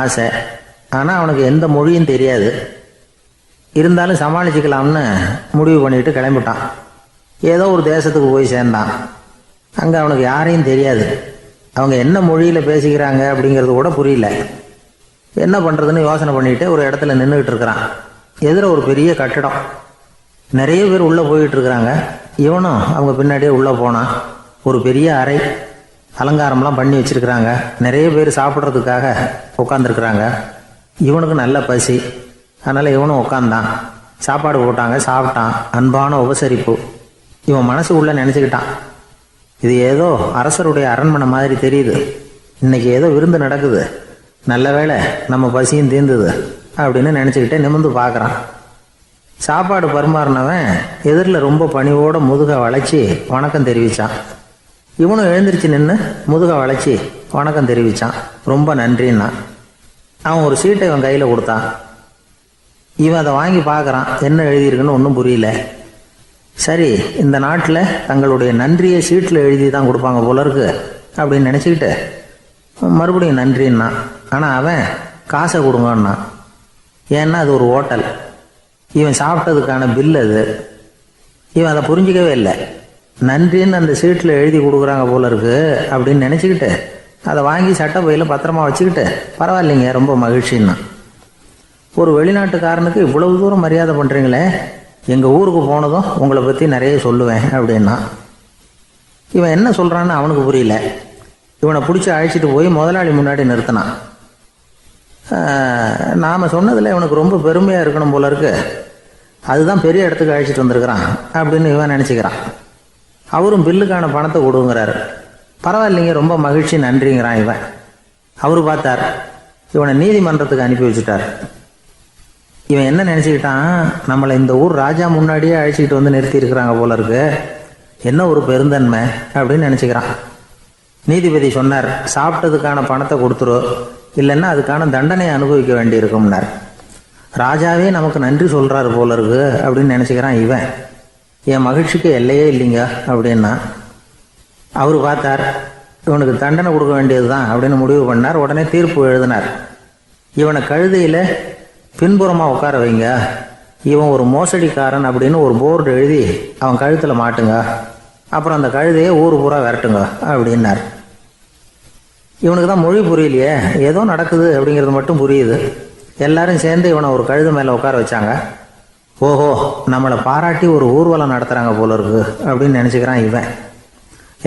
ஆசை. ஆனால் அவனுக்கு எந்த மொழியும் தெரியாது. இருந்தாலும் சமாளிச்சுக்கலாம்னு முடிவு பண்ணிட்டு கிளம்பிட்டான். ஏதோ ஒரு தேசத்துக்கு போய் சேர்ந்தான். அங்கே அவனுக்கு யாரையும் தெரியாது. அவங்க என்ன மொழியில் பேசிக்கிறாங்க அப்படிங்கிறது கூட புரியல. என்ன பண்ணுறதுன்னு யோசனை பண்ணிட்டு ஒரு இடத்துல நின்றுக்கிட்டு இருக்கிறான். எதிர ஒரு பெரிய கட்டிடம், நிறைய பேர் உள்ளே போயிட்டு இருக்கிறாங்க. இவனும் அவங்க பின்னாடியே உள்ளே போனான். ஒரு பெரிய அறை, அலங்காரம்லாம் பண்ணி வச்சிருக்கிறாங்க. நிறைய பேர் சாப்பிட்றதுக்காக உட்காந்துருக்குறாங்க. இவனுக்கு நல்ல பசி, அதனால் இவனும் உட்காந்தான். சாப்பாடு போட்டாங்க, சாப்பிட்டான். அன்பான உபசரிப்பு. இவன் மனசு உள்ள நினச்சிக்கிட்டான், இது ஏதோ அரசருடைய அரண்மனை மாதிரி தெரியுது. இன்னைக்கு ஏதோ விருந்து நடக்குது, நல்ல வேளை நம்ம பசியும் தீர்ந்தது அப்படின்னு நினச்சிக்கிட்டே நிமிர்ந்து பார்க்குறான். சாப்பாடு பரிமாறினவன் எதிரில் ரொம்ப பணிவோட முதுகை வளைச்சி வணக்கம் தெரிவித்தான். இவனும் எழுந்திரிச்சு நின்று முதுகை வளைச்சி வணக்கம் தெரிவித்தான். ரொம்ப நன்றின்னா. அவன் ஒரு சீட்டை இவன் கையில் கொடுத்தான். இவன் அதை வாங்கி பார்க்குறான். என்ன எழுதியிருக்குன்னு ஒன்றும் புரியல. சரி, இந்த நாட்டில் தங்களுடைய நன்றியை சீட்டில் எழுதி தான் கொடுப்பாங்க போல இருக்கு அப்படின்னு நினச்சிக்கிட்டு மறுபடியும் நன்றின்னா. ஆனால் அவன் காசை கொடுங்கன்னா. ஏன்னா அது ஒரு ஹோட்டல், இவன் சாப்பிட்டதுக்கான பில் அது. இவன் அதை புரிஞ்சிக்கவே இல்லை. நன்றின்னு அந்த சீட்டில் எழுதி கொடுக்குறாங்க போல இருக்கு அப்படின்னு நினச்சிக்கிட்டு அதை வாங்கி சட்டை பையில் பத்திரமா வச்சுக்கிட்டு பரவாயில்லைங்க ரொம்ப மகிழ்ச்சின்னா. ஒரு வெளிநாட்டுக்காரனுக்கு இவ்வளவு தூரம் மரியாதை பண்ணுறீங்களே, எங்கள் ஊருக்கு போனதும் உங்களை பற்றி நிறைய சொல்லுவேன் அப்படின்னா. இவன் என்ன சொல்கிறான்னு அவனுக்கு புரியல. இவனை பிடிச்சி அழைச்சிட்டு போய் முதலாளி முன்னாடி நிறுத்தினான். நாம் சொன்னதில் இவனுக்கு ரொம்ப பெருமையாக இருக்கணும் போல இருக்கு, அதுதான் பெரிய இடத்துக்கு அழைச்சிட்டு வந்திருக்கிறான் அப்படின்னு இவன் நினச்சிக்கிறான். அவரும் பில்லுக்கான பணத்தை கொடுங்கிறாரு. பரவாயில்லைங்க ரொம்ப மகிழ்ச்சி நன்றிங்கிறான் இவன். அவரு பார்த்தார், இவனை நீதிமன்றத்துக்கு அனுப்பி வச்சுட்டார். இவன் என்ன நினச்சிக்கிட்டான், நம்மளை இந்த ஊர் ராஜா முன்னாடியே அழைச்சிக்கிட்டு வந்து நிறுத்தி இருக்கிறாங்க போல இருக்கு, என்ன ஒரு பெருந்தன்மை அப்படின்னு நினச்சிக்கிறான். நீதிபதி சொன்னார், சாப்பிட்டதுக்கான பணத்தை கொடுத்துரு, இல்லைன்னா அதுக்கான தண்டனை அனுபவிக்க வேண்டி இருக்கும்னார். ராஜாவே நமக்கு நன்றி சொல்கிறாரு போல இருக்கு அப்படின்னு நினச்சிக்கிறான் இவன். என் மகிழ்ச்சிக்கு எல்லையே இல்லைங்க அப்படின்னா. அவர் பார்த்தார், இவனுக்கு தண்டனை கொடுக்க வேண்டியது தான் அப்படின்னு முடிவு பண்ணார். உடனே தீர்ப்பு எழுதினார். இவனை கழுதையில் பின்புறமாக உட்கார வைங்க, இவன் ஒரு மோசடிக்காரன் அப்படின்னு ஒரு போர்டு எழுதி அவன் கழுத்தில் மாட்டுங்க, அப்புறம் அந்த கழுதையை ஊர் பூரா விரட்டுங்க அப்படின்னார். இவனுக்கு தான் மொழி புரியலையே, ஏதோ நடக்குது அப்படிங்கிறது மட்டும் புரியுது. எல்லாரும் சேர்ந்து இவனை ஒரு கழுதை மேலே உட்கார வச்சாங்க. ஓஹோ, நம்மளை பாராட்டி ஒரு ஊர்வலம் நடத்துகிறாங்க போல இருக்கு அப்படின்னு நினச்சிக்கிறான் இவன்.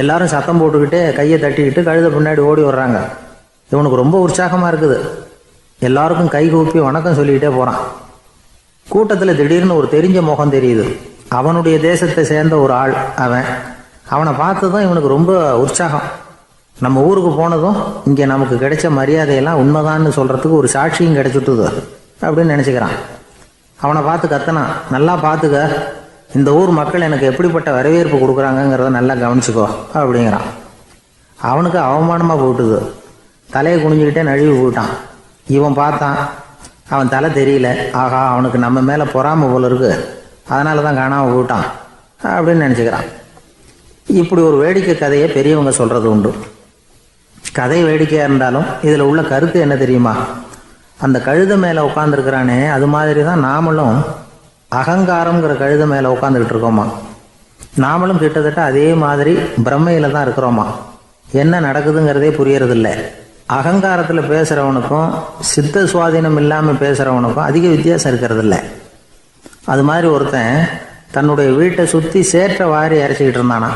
எல்லாரும் சத்தம் போட்டுக்கிட்டே கையை தட்டிக்கிட்டு கழுதை பின்னாடி ஓடி வர்றாங்க. இவனுக்கு ரொம்ப உற்சாகமாக இருக்குது. எல்லாருக்கும் கை கூப்பி வணக்கம் சொல்லிக்கிட்டே போகிறான். கூட்டத்தில் திடீர்னு ஒரு தெரிஞ்ச முகம் தெரியுது. அவனுடைய தேசத்தை சேர்ந்த ஒரு ஆள் அவன். அவனை பார்த்ததும் இவனுக்கு ரொம்ப உற்சாகம். நம்ம ஊருக்கு போனதும் இங்கே நமக்கு கிடைச்ச மரியாதையெல்லாம் உண்மைதான்னு சொல்கிறதுக்கு ஒரு சாட்சியும் கிடைச்சிட்டுது அப்படின்னு நினச்சிக்கிறான். அவனை பார்த்து கத்தனான், நல்லா பார்த்துக்க, இந்த ஊர் மக்கள் எனக்கு எப்படிப்பட்ட வரவேற்பு கொடுக்குறாங்கங்கிறத நல்லா கவனிச்சுக்கோ அப்படிங்கிறான். அவனுக்கு அவமானமாக போட்டுது. தலையை குனிஞ்சிக்கிட்டே நழுவி போயிட்டான். இவன் பார்த்தான், அவன் தலை தெரியல. ஆகா, அவனுக்கு நம்ம மேலே பொறாமை போல இருக்கு, அதனால தான் காணாமல் போயிட்டான் அப்படின்னு நினச்சிக்கிறான். இப்படி ஒரு வேடிக்கை கதையை பெரியவங்க சொல்கிறது உண்டு. கதை வேடிக்கையாக இருந்தாலும் இதில் உள்ள கருத்து என்ன தெரியுமா? அந்த கழுதை மேலே உட்காந்துருக்கிறானே, அது மாதிரி தான் நாமளும் அகங்காரங்கிற கழுதை மேலே உட்காந்துக்கிட்டு இருக்கோமா. நாமளும் கிட்டத்தட்ட அதே மாதிரி பிரம்மையில் தான் இருக்கிறோமா. என்ன நடக்குதுங்கிறதே புரியறதில்லை. அகங்காரத்தில் பேசுகிறவனுக்கும் சித்த சுவாதீனம் இல்லாமல் பேசுகிறவனுக்கும் அதிக வித்தியாசம் இருக்கிறதில்ல. அது மாதிரி ஒருத்தன் தன்னுடைய வீட்டை சுற்றி சேற்றை வாரி இறைச்சிக்கிட்டு இருந்தானா.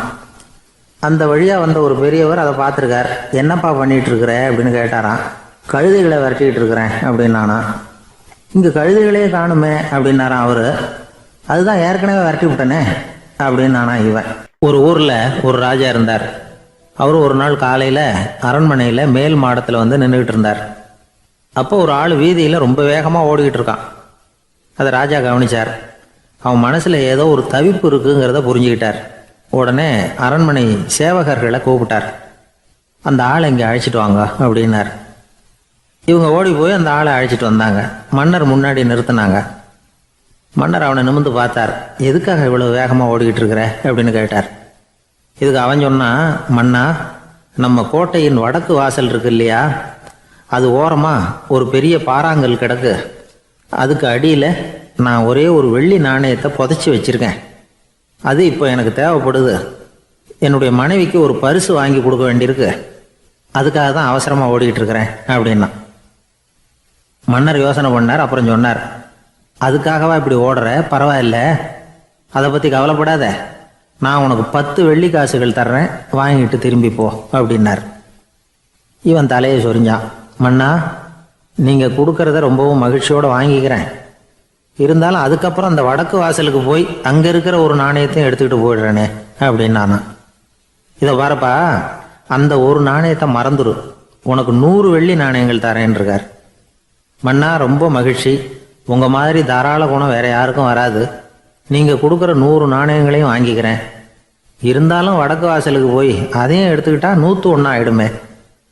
அந்த வழியாக வந்த ஒரு பெரியவர் அதை பார்த்துருக்கார். என்னப்பா பண்ணிகிட்டு இருக்கிற அப்படின்னு கேட்டாரான். கழுதைகளை விரட்டிக்கிட்டு இருக்கிறேன் அப்படின்னானா. இங்கே கழுதைகளே காணுமே அப்படின்னாரான் அவர். அதுதான் ஏற்கனவே விரட்டி விட்டனே அப்படின்னானா இவன். ஒரு ஊரில் ஒரு ராஜா இருந்தார். அவர் ஒரு நாள் காலையில் அரண்மனையில் மேல் மாடத்தில் வந்து நின்றுக்கிட்டு இருந்தார். அப்போ ஒரு ஆள் வீதியில் ரொம்ப வேகமாக ஓடிக்கிட்டு இருக்கான். அதை ராஜா கவனித்தார். அவன் மனசில் ஏதோ ஒரு தவிப்பு இருக்குங்கிறத புரிஞ்சுக்கிட்டார். உடனே அரண்மனை சேவகர்களை கூப்பிட்டார். அந்த ஆளை இங்கே அழைச்சிட்டு வாங்க அப்படின்னார். இவங்க ஓடி போய் அந்த ஆளை அழைச்சிட்டு வந்தாங்க. மன்னர் முன்னாடி நிறுத்தினாங்க. மன்னர் அவனை நிமிர்ந்து பார்த்தார். எதுக்காக இவ்வளவு வேகமாக ஓடிக்கிட்டு இருக்கிற அப்படின்னு கேட்டார். இதுக்கு அவன் சொன்னான், மன்னா, நம்ம கோட்டையின் வடக்கு வாசல் இருக்கு இல்லையா, அது ஓரமாக ஒரு பெரிய பாறாங்கல் கிடக்கு. அதுக்கு அடியில் நான் ஒரே ஒரு வெள்ளி நாணயத்தை புதைச்சி வச்சுருக்கேன். அது இப்போ எனக்கு தேவைப்படுது. என்னுடைய மனைவிக்கு ஒரு பரிசு வாங்கி கொடுக்க வேண்டியிருக்கு. அதுக்காக தான் அவசரமாக ஓடிக்கிட்டு இருக்கிறேன் அப்படின்னா. மன்னர் யோசனை பண்ணார். அப்புறம் சொன்னார், அதுக்காகவா இப்படி ஓடுற? பரவாயில்ல, அதை பற்றி கவலைப்படாத. நான் உனக்கு 10 வெள்ளி காசுகள் தர்றேன், வாங்கிட்டு திரும்பி போ அப்படின்னார். இவன் தலையை சொரிஞ்சான். மன்னா, நீங்கள் கொடுக்கறத ரொம்பவும் மகிழ்ச்சியோடு வாங்கிக்கிறேன். இருந்தாலும் அதுக்கப்புறம் அந்த வடக்கு வாசலுக்கு போய் அங்கே இருக்கிற ஒரு நாணயத்தையும் எடுத்துக்கிட்டு போயிடுறேனே அப்படின்னு நான். இதை பாருப்பா, அந்த ஒரு நாணயத்தை மறந்துடு, உனக்கு 100 வெள்ளி நாணயங்கள் தரேன் இருக்கார். மன்னா, ரொம்ப மகிழ்ச்சி. உங்கள் மாதிரி தாராள குணம் வேற யாருக்கும் வராது. நீங்கள் கொடுக்குற 100 நாணயங்களையும் வாங்கிக்கிறேன். இருந்தாலும் வடக்கு வாசலுக்கு போய் அதையும் எடுத்துக்கிட்டா 101 ஆயிடுமே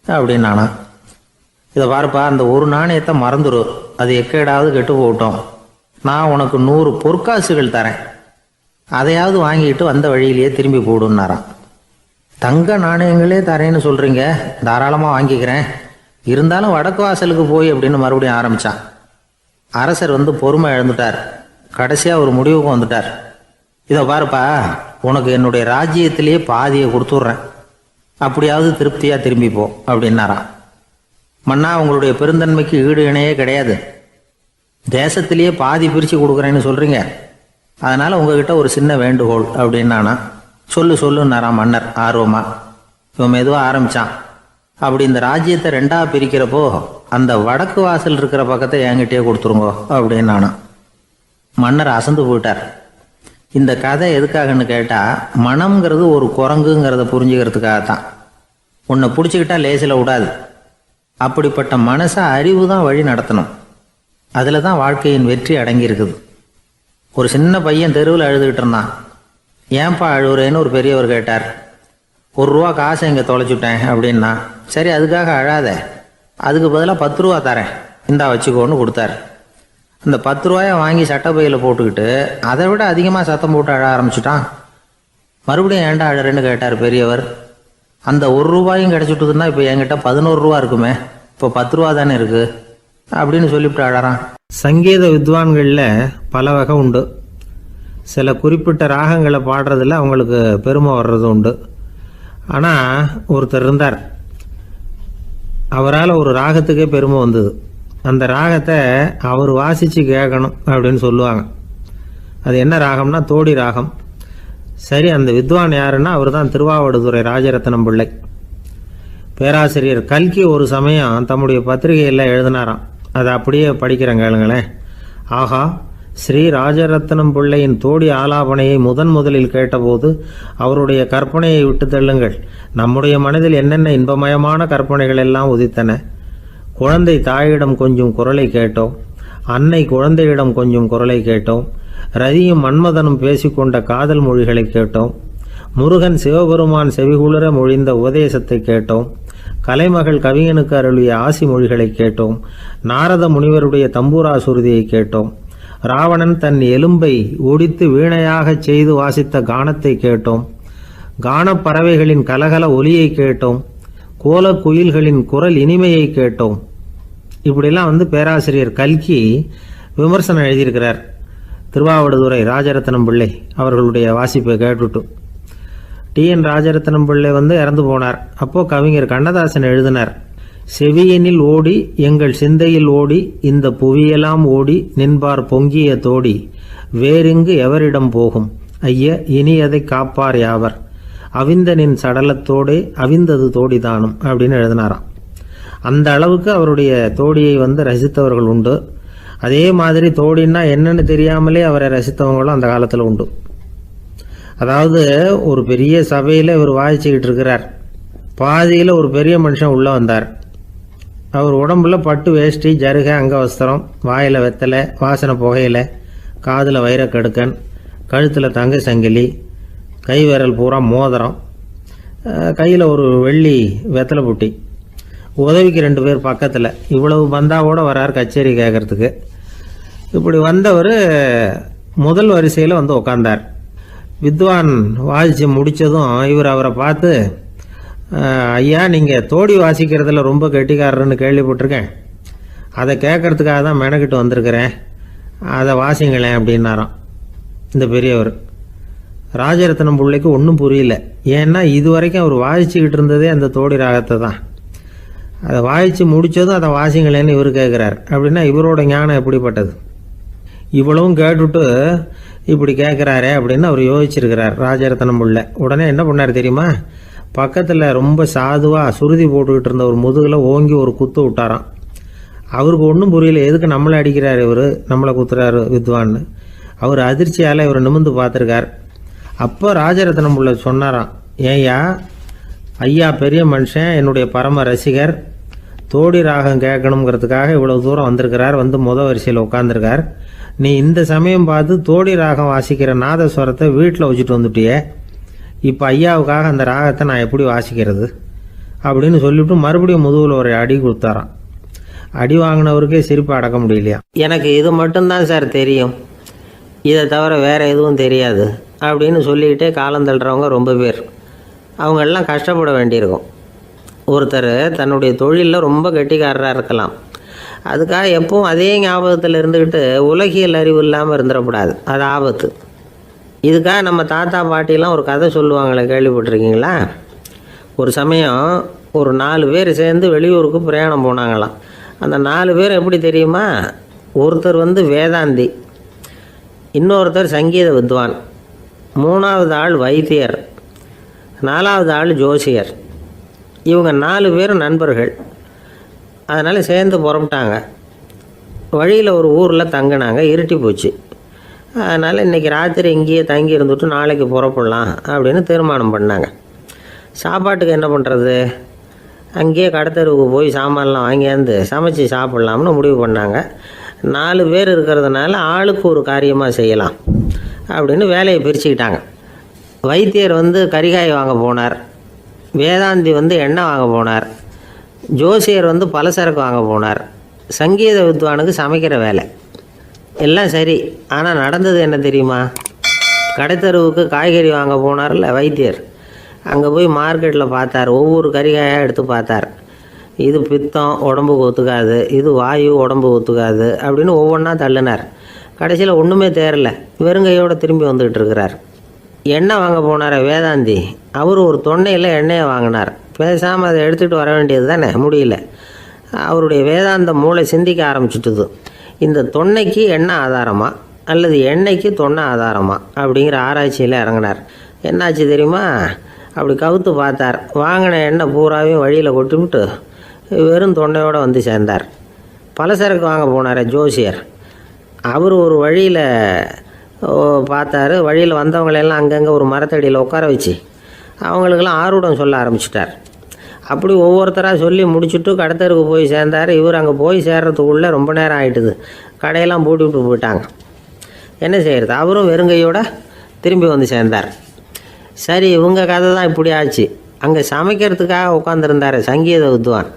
அப்படின்னு நானா. இதை பாருப்பா, அந்த ஒரு நாணயத்தை மறந்துடு, அது எக்கேடாவது கெட்டு போகட்டும். நான் உனக்கு 100 பொற்காசுகள் தரேன், அதையாவது வாங்கிட்டு வந்த வழியிலேயே திரும்பி போடுன்னாரான். தங்க நாணயங்களே தரேன்னு சொல்கிறீங்க, தாராளமாக வாங்கிக்கிறேன். இருந்தாலும் வடக்கு வாசலுக்கு போய் அப்படின்னு மறுபடியும் ஆரம்பித்தான். அரசர் பொறுமை இழந்துட்டார். கடைசியாக ஒரு முடிவுக்கு வந்துட்டார். இதை பாருப்பா, உனக்கு என்னுடைய ராஜ்யத்திலேயே பாதியை கொடுத்துட்றேன், அப்படியாவது திருப்தியாக திரும்பி போ அப்படின்னாரான். மன்னா, உங்களுடைய பெருந்தன்மைக்கு ஈடு இணையே கிடையாது. தேசத்திலேயே பாதி பிரித்து கொடுக்குறேன்னு சொல்கிறீங்க. அதனால் உங்ககிட்ட ஒரு சின்ன வேண்டுகோள் அப்படின்னானா. சொல்லுன்னாராம் மன்னர் ஆர்வமா. இவன் மெதுவாக ஆரம்பித்தான். அப்படி இந்த ராஜ்யத்தை 2ஆக பிரிக்கிறப்போ அந்த வடக்கு வாசல் இருக்கிற பக்கத்தை என்கிட்டயே கொடுத்துருங்கோ அப்படின்னானா. மன்னர் அசந்து போயிட்டார். இந்த கதை எதுக்காகன்னு கேட்டால், மனம்ங்கிறது ஒரு குரங்குங்கிறத புரிஞ்சுக்கிறதுக்காகத்தான். உன்னை பிடிச்சிக்கிட்டா லேசில் விடாது. அப்படிப்பட்ட மனசை அறிவு தான் வழி நடத்தணும். அதில் தான் வாழ்க்கையின் வெற்றி அடங்கியிருக்குது. ஒரு சின்ன பையன் தெருவில் அழுதுகிட்டு இருந்தான். ஏன்பா அழுகுறேன்னு ஒரு பெரியவர் கேட்டார். 1 ரூபா காசை இங்கே தொலைச்சுட்டேன் அப்படின்னா. சரி, அதுக்காக அழாத, அதுக்கு பதிலாக 10 ரூபா தரேன், இந்தா வச்சுக்கோன்னு கொடுத்தாரு. அந்த 10 ரூபாயை வாங்கி சட்டப்பையில் போட்டுக்கிட்டு அதை விட அதிகமாக சத்தம் போட்டு அழ ஆரம்பிச்சுட்டான். மறுபடியும் ஏன்டா அழறேன்னு கேட்டார் பெரியவர். அந்த 1 ரூபாயும் கிடச்சிட்டுதுன்னா இப்போ என்கிட்ட 11 ரூபா இருக்குமே, இப்போ 10 ரூபா தானே இருக்குது அப்படின்னு சொல்லிவிட்டு அழறான். சங்கீத வித்வான்களில் பல வகை உண்டு. சில குறிப்பிட்ட ராகங்களை பாடுறதில் அவங்களுக்கு பெருமை வர்றது உண்டு. ஆனால் ஒருத்தர் இருந்தார், அவரால் ஒரு ராகத்துக்கே பெருமை வந்தது. அந்த ராகத்தை அவர் வாசித்து கேட்கணும் அப்படின்னு சொல்லுவாங்க. அது என்ன ராகம்னா தோடி ராகம். சரி, அந்த வித்வான் யாருன்னா அவர் தான் திருவாவடுதுறை ராஜரத்னம் பிள்ளை. பேராசிரியர் கல்கி ஒரு சமயம் தம்முடைய பத்திரிகையில் எழுதினாராம். அதை அப்படியே படிக்கிறேன் கேளுங்களேன். ஆகா, ஸ்ரீ ராஜரத்னம் பிள்ளையின் தோடி ஆலாபனையை முதலில் கேட்டபோது அவருடைய கற்பனையை விட்டு தள்ளுங்கள். நம்முடைய மனதில் என்னென்ன இன்பமயமான கற்பனைகள் எல்லாம் உதித்தன. குழந்தை தாயிடம் கொஞ்சம் குரலை கேட்டோம், அன்னை குழந்தையிடம் கொஞ்சம் குரலை கேட்டோம், ரதியும் மன்மதனும் பேசிக்கொண்ட காதல் மொழிகளை கேட்டோம், முருகன் சிவபெருமான் செவிகுளிர மொழிந்த உபதேசத்தை கேட்டோம், கலைமகள் கவிஞனுக்கு அருளிய ஆசி மொழிகளை கேட்டோம், நாரத முனிவருடைய தம்பூரா சுருதியை கேட்டோம், ராவணன் தன் எலும்பை ஒடித்து வீணையாகச் செய்து வாசித்த கானத்தை கேட்டோம், கானப்பறவைகளின் கலகல ஒலியை கேட்டோம், கோலக்குயில்களின் குரல் இனிமையை கேட்டோம். இப்படிலாம் பேராசிரியர் கல்கி விமர்சனம் எழுதியிருக்கிறார். திருவாவடுதுறை ராஜரத்னம் பிள்ளை அவர்களுடைய வாசிப்பை கேட்டுட்டு டி.என். ராஜரத்னம் பிள்ளை இறந்து போனார். அப்போ கவிஞர் கண்ணதாசன் எழுதினார், செவியனில் ஓடி எங்கள் சிந்தையில் ஓடி இந்த புவியெல்லாம் ஓடி நின்பார் பொங்கிய தோடி வேறிங்கு எவரிடம் போகும் ஐய இனி அதை காப்பார் யாவர் அவிந்தனின் சடலத்தோடே அவிந்தது தோடிதானும் அப்படின்னு எழுதினாராம். அந்த அளவுக்கு அவருடைய தோடியை ரசித்தவர்கள் உண்டு. அதே மாதிரி தோடின்னா என்னன்னு தெரியாமலே அவரை ரசித்தவங்களும் அந்த காலத்தில் உண்டு. அதாவது ஒரு பெரிய சபையில் இவர் வாசிச்சுக்கிட்டு இருக்கிறார். பாதியில் ஒரு பெரிய மனுஷன் உள்ளே வந்தார். அவர் உடம்புல பட்டு வேஷ்டி, ஜருகை, அங்கவஸ்திரம், வாயில் வெத்தலை, வாசனை புகையில, காதில் வைரக்கடுக்கன், கழுத்தில் தங்க சங்கிலி, கை விரல் பூரா மோதிரம், கையில் ஒரு வெள்ளி வெத்தலை புட்டி, உதவிக்கு 2 பேர் பக்கத்தில். இவ்வளவு பந்தாவோட வரார் கச்சேரி கேட்கறதுக்கு. இப்படி வந்தவர் முதல் வரிசையில் உட்கார்ந்தார். வித்வான் வாசித்து முடித்ததும் இவர் அவரை பார்த்து, ஐயா, நீங்கள் தோடி வாசிக்கிறதுல ரொம்ப கெட்டிக்காரர்னு கேள்விப்பட்டிருக்கேன். அதை கேட்கறதுக்காக தான் மெனக்கிட்டு வந்திருக்கிறேன். அதை வாசிங்களேன் அப்படின்னாராம் இந்த பெரியவர். ராஜரத்னம் பிள்ளைக்கு ஒன்றும் புரியல. ஏன்னா இது வரைக்கும் அவர் வாசிச்சுக்கிட்டு இருந்ததே அந்த தோடி ராகத்தை தான். அதை வாசித்து முடித்ததும் அதை வாசிங்களேன்னு இவர் கேட்குறார். அப்படின்னா இவரோட ஞானம் எப்படிப்பட்டது? இவ்வளவும் கேட்டுட்டு இப்படி கேட்குறாரே அப்படின்னு அவர் யோசிச்சிருக்கிறார் ராஜரத்னம் பிள்ளை. உடனே என்ன பண்ணார் தெரியுமா? பக்கத்தில் ரொம்ப சாதுவாக சுருதி போட்டுக்கிட்டு இருந்த ஒரு முதுகில் ஓங்கி ஒரு குத்து விட்டாராம். அவருக்கு ஒன்றும் புரியல, எதுக்கு நம்மளை அடிக்கிறார் இவர், நம்மளை குத்துறாரு வித்வான்னு. அவர் அதிர்ச்சியால் இவர் நிமிர்ந்து பார்த்துருக்கார். அப்போ ராஜரத்னம் பிள்ளை சொன்னாராம், ஏய்யா ஐயா பெரிய மனுஷன், என்னுடைய பரம ரசிகர், தோடி ராகம் கேட்கணுங்கிறதுக்காக இவ்வளோ தூரம் வந்திருக்கிறார், வந்து வரிசையில் உட்காந்துருக்கார். நீ இந்த சமயம் பார்த்து தோடி ராகம் வாசிக்கிற நாதஸ்வரத்தை வீட்டில் வச்சுட்டு வந்துட்டியே, இப்போ ஐயாவுக்காக அந்த ராகத்தை நான் எப்படி வாசிக்கிறது அப்படின்னு சொல்லிவிட்டு மறுபடியும் முதுகில் ஒரு அடி கொடுத்தாராம். அடி வாங்கினவருக்கே சிரிப்பு அடக்க முடியலையா. எனக்கு இது மட்டும்தான் சார் தெரியும், இதை தவிர வேறு எதுவும் தெரியாது அப்படின்னு சொல்லிக்கிட்டே காலம் தள்ளுறவங்க ரொம்ப பேர். அவங்களெல்லாம் கஷ்டப்பட வேண்டியிருக்கும். ஒருத்தர் தன்னுடைய தொழிலில் ரொம்ப கெட்டிக்காரராக இருக்கலாம், அதுக்காக எப்பவும் அதே ஞாபகத்தில் இருந்துக்கிட்டு உலகியல் அறிவு இல்லாமல் இருந்துடக்கூடாது, அது ஆபத்து. இதுக்காக நம்ம தாத்தா பாட்டிலாம் ஒரு கதை சொல்லுவாங்களே, கேள்விப்பட்டிருக்கீங்களா? ஒரு சமயம் ஒரு 4 பேர் சேர்ந்து வெளியூருக்கு பிரயாணம் போனாங்களாம். அந்த 4 பேர் எப்படி தெரியுமா? ஒருத்தர் வேதாந்தி, இன்னொருத்தர் சங்கீத வித்வான், 3வது ஆள் வைத்தியர், 4வது ஆள் ஜோசியர். இவங்க 4 பேரும் நண்பர்கள். அதனால் சேர்ந்து புறப்பட்டாங்க. வழியில் ஒரு ஊரில் தங்கினாங்க. இருட்டி போச்சு. அதனால் இன்றைக்கி ராத்திரி இங்கேயே தங்கி இருந்துட்டு நாளைக்கு புறப்படலாம் அப்படின்னு தீர்மானம் பண்ணாங்க. சாப்பாட்டுக்கு என்ன பண்ணுறது? அங்கேயே கடத்தெருவுக்கு போய் சாமான்லாம் வாங்கியாந்து சமைச்சி சாப்பிட்லாம்னு முடிவு பண்ணாங்க. 4 பேர் இருக்கிறதுனால ஆளுக்கு ஒரு காரியமாக செய்யலாம் அப்படின்னு வேலையை பிரிச்சுக்கிட்டாங்க. வைத்தியர் கரிகாய் வாங்க போனார், வேதாந்தி எண்ணெய் வாங்க போனார், ஜோசியர் பலசரக்கு வாங்க போனார், சங்கீத வித்வானுக்கு சமைக்கிற வேலை. எல்லாம் சரி. ஆனால் நடந்தது என்ன தெரியுமா? கடைத்தெருவுக்கு காய்கறி வாங்க போனார்ல வைத்தியர், அங்கே போய் மார்க்கெட்டில் பார்த்தார். ஒவ்வொரு கறிகாயாக எடுத்து பார்த்தார். இது பித்தம், உடம்புக்கு ஒத்துக்காது, இது வாயு, உடம்பு ஒத்துக்காது அப்படின்னு ஒவ்வொன்றா தள்ளினார். கடைசியில் ஒன்றுமே தேரல, வெறுங்கையோடு திரும்பி வந்துக்கிட்டு இருக்கிறார். எண்ணெய் வாங்க போனார் வேதாந்தி, அவர் ஒரு தொன்னையில் எண்ணெயை வாங்கினார். பேசாமல் அதை எடுத்துகிட்டு வர வேண்டியது தானே, முடியல. அவருடைய வேதாந்த மூளை சிந்திக்க ஆரம்பிச்சுட்டுது. இந்த தொன்னைக்கு எண்ணெய் ஆதாரமா அல்லது எண்ணெய்க்கு தொன்னை ஆதாரமா அப்படிங்கிற ஆராய்ச்சியில் இறங்கினார். என்னாச்சு தெரியுமா? அப்படி கவுத்து பார்த்தார். வாங்கின எண்ணெய் பூராவையும் வழியில் கொட்டிவிட்டு வெறும் தொண்டையோடு சேர்ந்தார். பலசரக்கு வாங்க போனார் ஜோசியர். அவர் ஒரு வழியில் பார்த்தாரு. வழியில் வந்தவங்களெல்லாம் அங்கங்கே ஒரு மரத்தடியில் உட்கார வச்சு அவங்களுக்கெல்லாம் ஆர்வம் சொல்ல ஆரம்பிச்சிட்டார். அப்படி ஒவ்வொருத்தராக சொல்லி முடிச்சுட்டு கடத்தருக்கு போய் சேர்ந்தார். இவர் அங்கே போய் சேர்றதுக்குள்ளே ரொம்ப நேரம் ஆகிட்டுது. கடையெல்லாம் பூட்டி விட்டு போயிட்டாங்க. என்ன செய்கிறது? அவரும் வெறுங்கையோடு திரும்பி சேர்ந்தார். சரி, இவங்க கதை தான் இப்படி ஆச்சு. அங்கே சமைக்கிறதுக்காக உட்காந்துருந்தார் சங்கீத வித்வான்.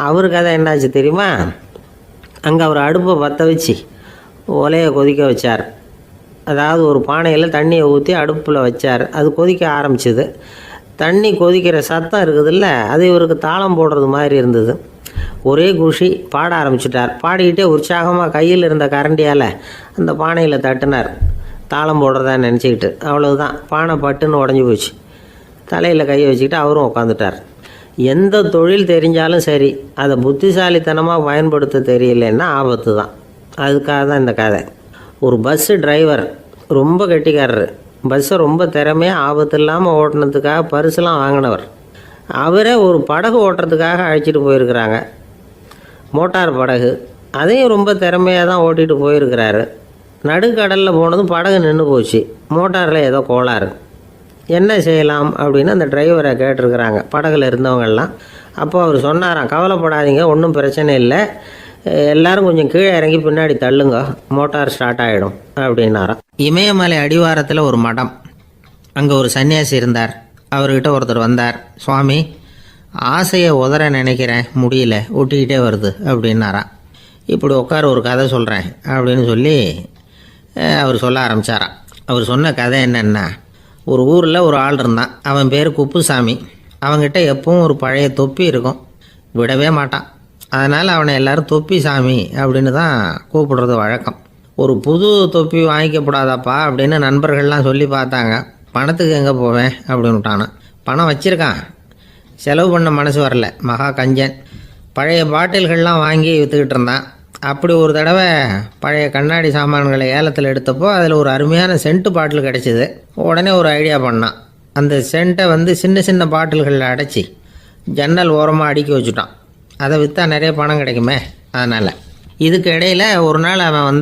அவர் கதை என்னாச்சு தெரியுமா? அங்கே அவர் அடுப்பை பற்ற வச்சு ஒலையை கொதிக்க வச்சார். அதாவது ஒரு பானையில் தண்ணியை ஊற்றி அடுப்பில் வச்சார். அது கொதிக்க ஆரம்பிச்சிது. தண்ணி கொதிக்கிற சத்தம் இருக்குதுல்ல, அது இவருக்கு தாளம் போடுறது மாதிரி இருந்தது. ஒரே குஷி, பாட ஆரம்பிச்சிட்டார். பாடிக்கிட்டே உற்சாகமாக கையில் இருந்த கரண்டியால் அந்த பானையில் தட்டினார், தாளம் போடுறதா நினச்சிக்கிட்டு. அவ்வளவுதான், பானை பட்டுன்னு உடஞ்சி போச்சு. தலையில் கையை வச்சுக்கிட்டு அவரும் உட்காந்துட்டார். எந்த தொழில் தெரிஞ்சாலும் சரி, அதை புத்திசாலித்தனமாக பயன்படுத்த தெரியலன்னா ஆபத்து தான். அதுக்காக தான் இந்த கதை. ஒரு பஸ்ஸு டிரைவர் ரொம்ப கெட்டிக்காரரு. பஸ்ஸை ரொம்ப திறமையாக ஆபத்து இல்லாமல் ஓட்டினதுக்காக பரிசுலாம் வாங்கினவர். அவரே ஒரு படகு ஓட்டுறதுக்காக அழைச்சிட்டு போயிருக்கிறாங்க, மோட்டார் படகு. அதையும் ரொம்ப திறமையாக தான் ஓட்டிகிட்டு போயிருக்கிறாரு. நடுக்கடலில் போனதும் படகு நின்று போச்சு. மோட்டாரில் ஏதோ கோளாறு. என்ன செய்யலாம் அப்படின்னு அந்த டிரைவரை கேட்டிருக்கிறாங்க படகுல இருந்தவங்கெல்லாம். அப்போ அவர் சொன்னாராம், கவலைப்படாதீங்க, ஒன்றும் பிரச்சனை இல்லை, எல்லாரும் கொஞ்சம் கீழே இறங்கி பின்னாடி தள்ளுங்க, மோட்டார் ஸ்டார்ட் ஆகிடும் அப்படின்னாராம். இமயமலை அடிவாரத்தில் ஒரு மடம். அங்கே ஒரு சன்னியாசி இருந்தார். அவர்கிட்ட ஒருத்தர் வந்தார். சுவாமி, ஆசையை உதற நினைக்கிறேன், முடியல, ஒட்டிக்கிட்டே வருது அப்படின்னாராம். இப்படி உட்கார, ஒரு கதை சொல்கிறேன் அப்படின்னு சொல்லி அவர் சொல்ல ஆரம்பித்தாராம். அவர் சொன்ன கதை என்னென்னா, ஒரு ஊரில் ஒரு ஆள் இருந்தான். அவன் பேர் குப்புசாமி. அவங்ககிட்ட எப்பவும் ஒரு பழைய தொப்பி இருக்கும், விடவே மாட்டான். அதனால் அவனை எல்லாரும் தொப்பி சாமி அப்படின்னு தான் கூப்பிடுறது வழக்கம். ஒரு புது தொப்பி வாங்கிக்கப்படாதாப்பா அப்படின்னு நண்பர்கள்லாம் சொல்லி பார்த்தாங்க. பணத்துக்கு எங்கே போவேன் அப்படின்னு விட்டானா. பணம் வச்சுருக்கான், செலவு பண்ண மனசு வரல. மகா கஞ்சன். பழைய பாட்டில்கள்லாம் வாங்கி விற்றுக்கிட்டு இருந்தான். அப்படி ஒரு தடவை பழைய கண்ணாடி சாமான்களை ஏலத்தில் எடுத்தப்போ அதில் ஒரு அருமையான சென்ட்டு பாட்டில் கிடச்சிது. உடனே ஒரு ஐடியா பண்ணான். அந்த சென்ட்டை சின்ன சின்ன பாட்டில்களில் அடைச்சி ஜன்னல் ஓரமாக அடுக்கி வச்சுட்டான். அதை விற்றா நிறைய பணம் கிடைக்குமே. அதனால் இதுக்கு இடையில் ஒரு நாள் அவன்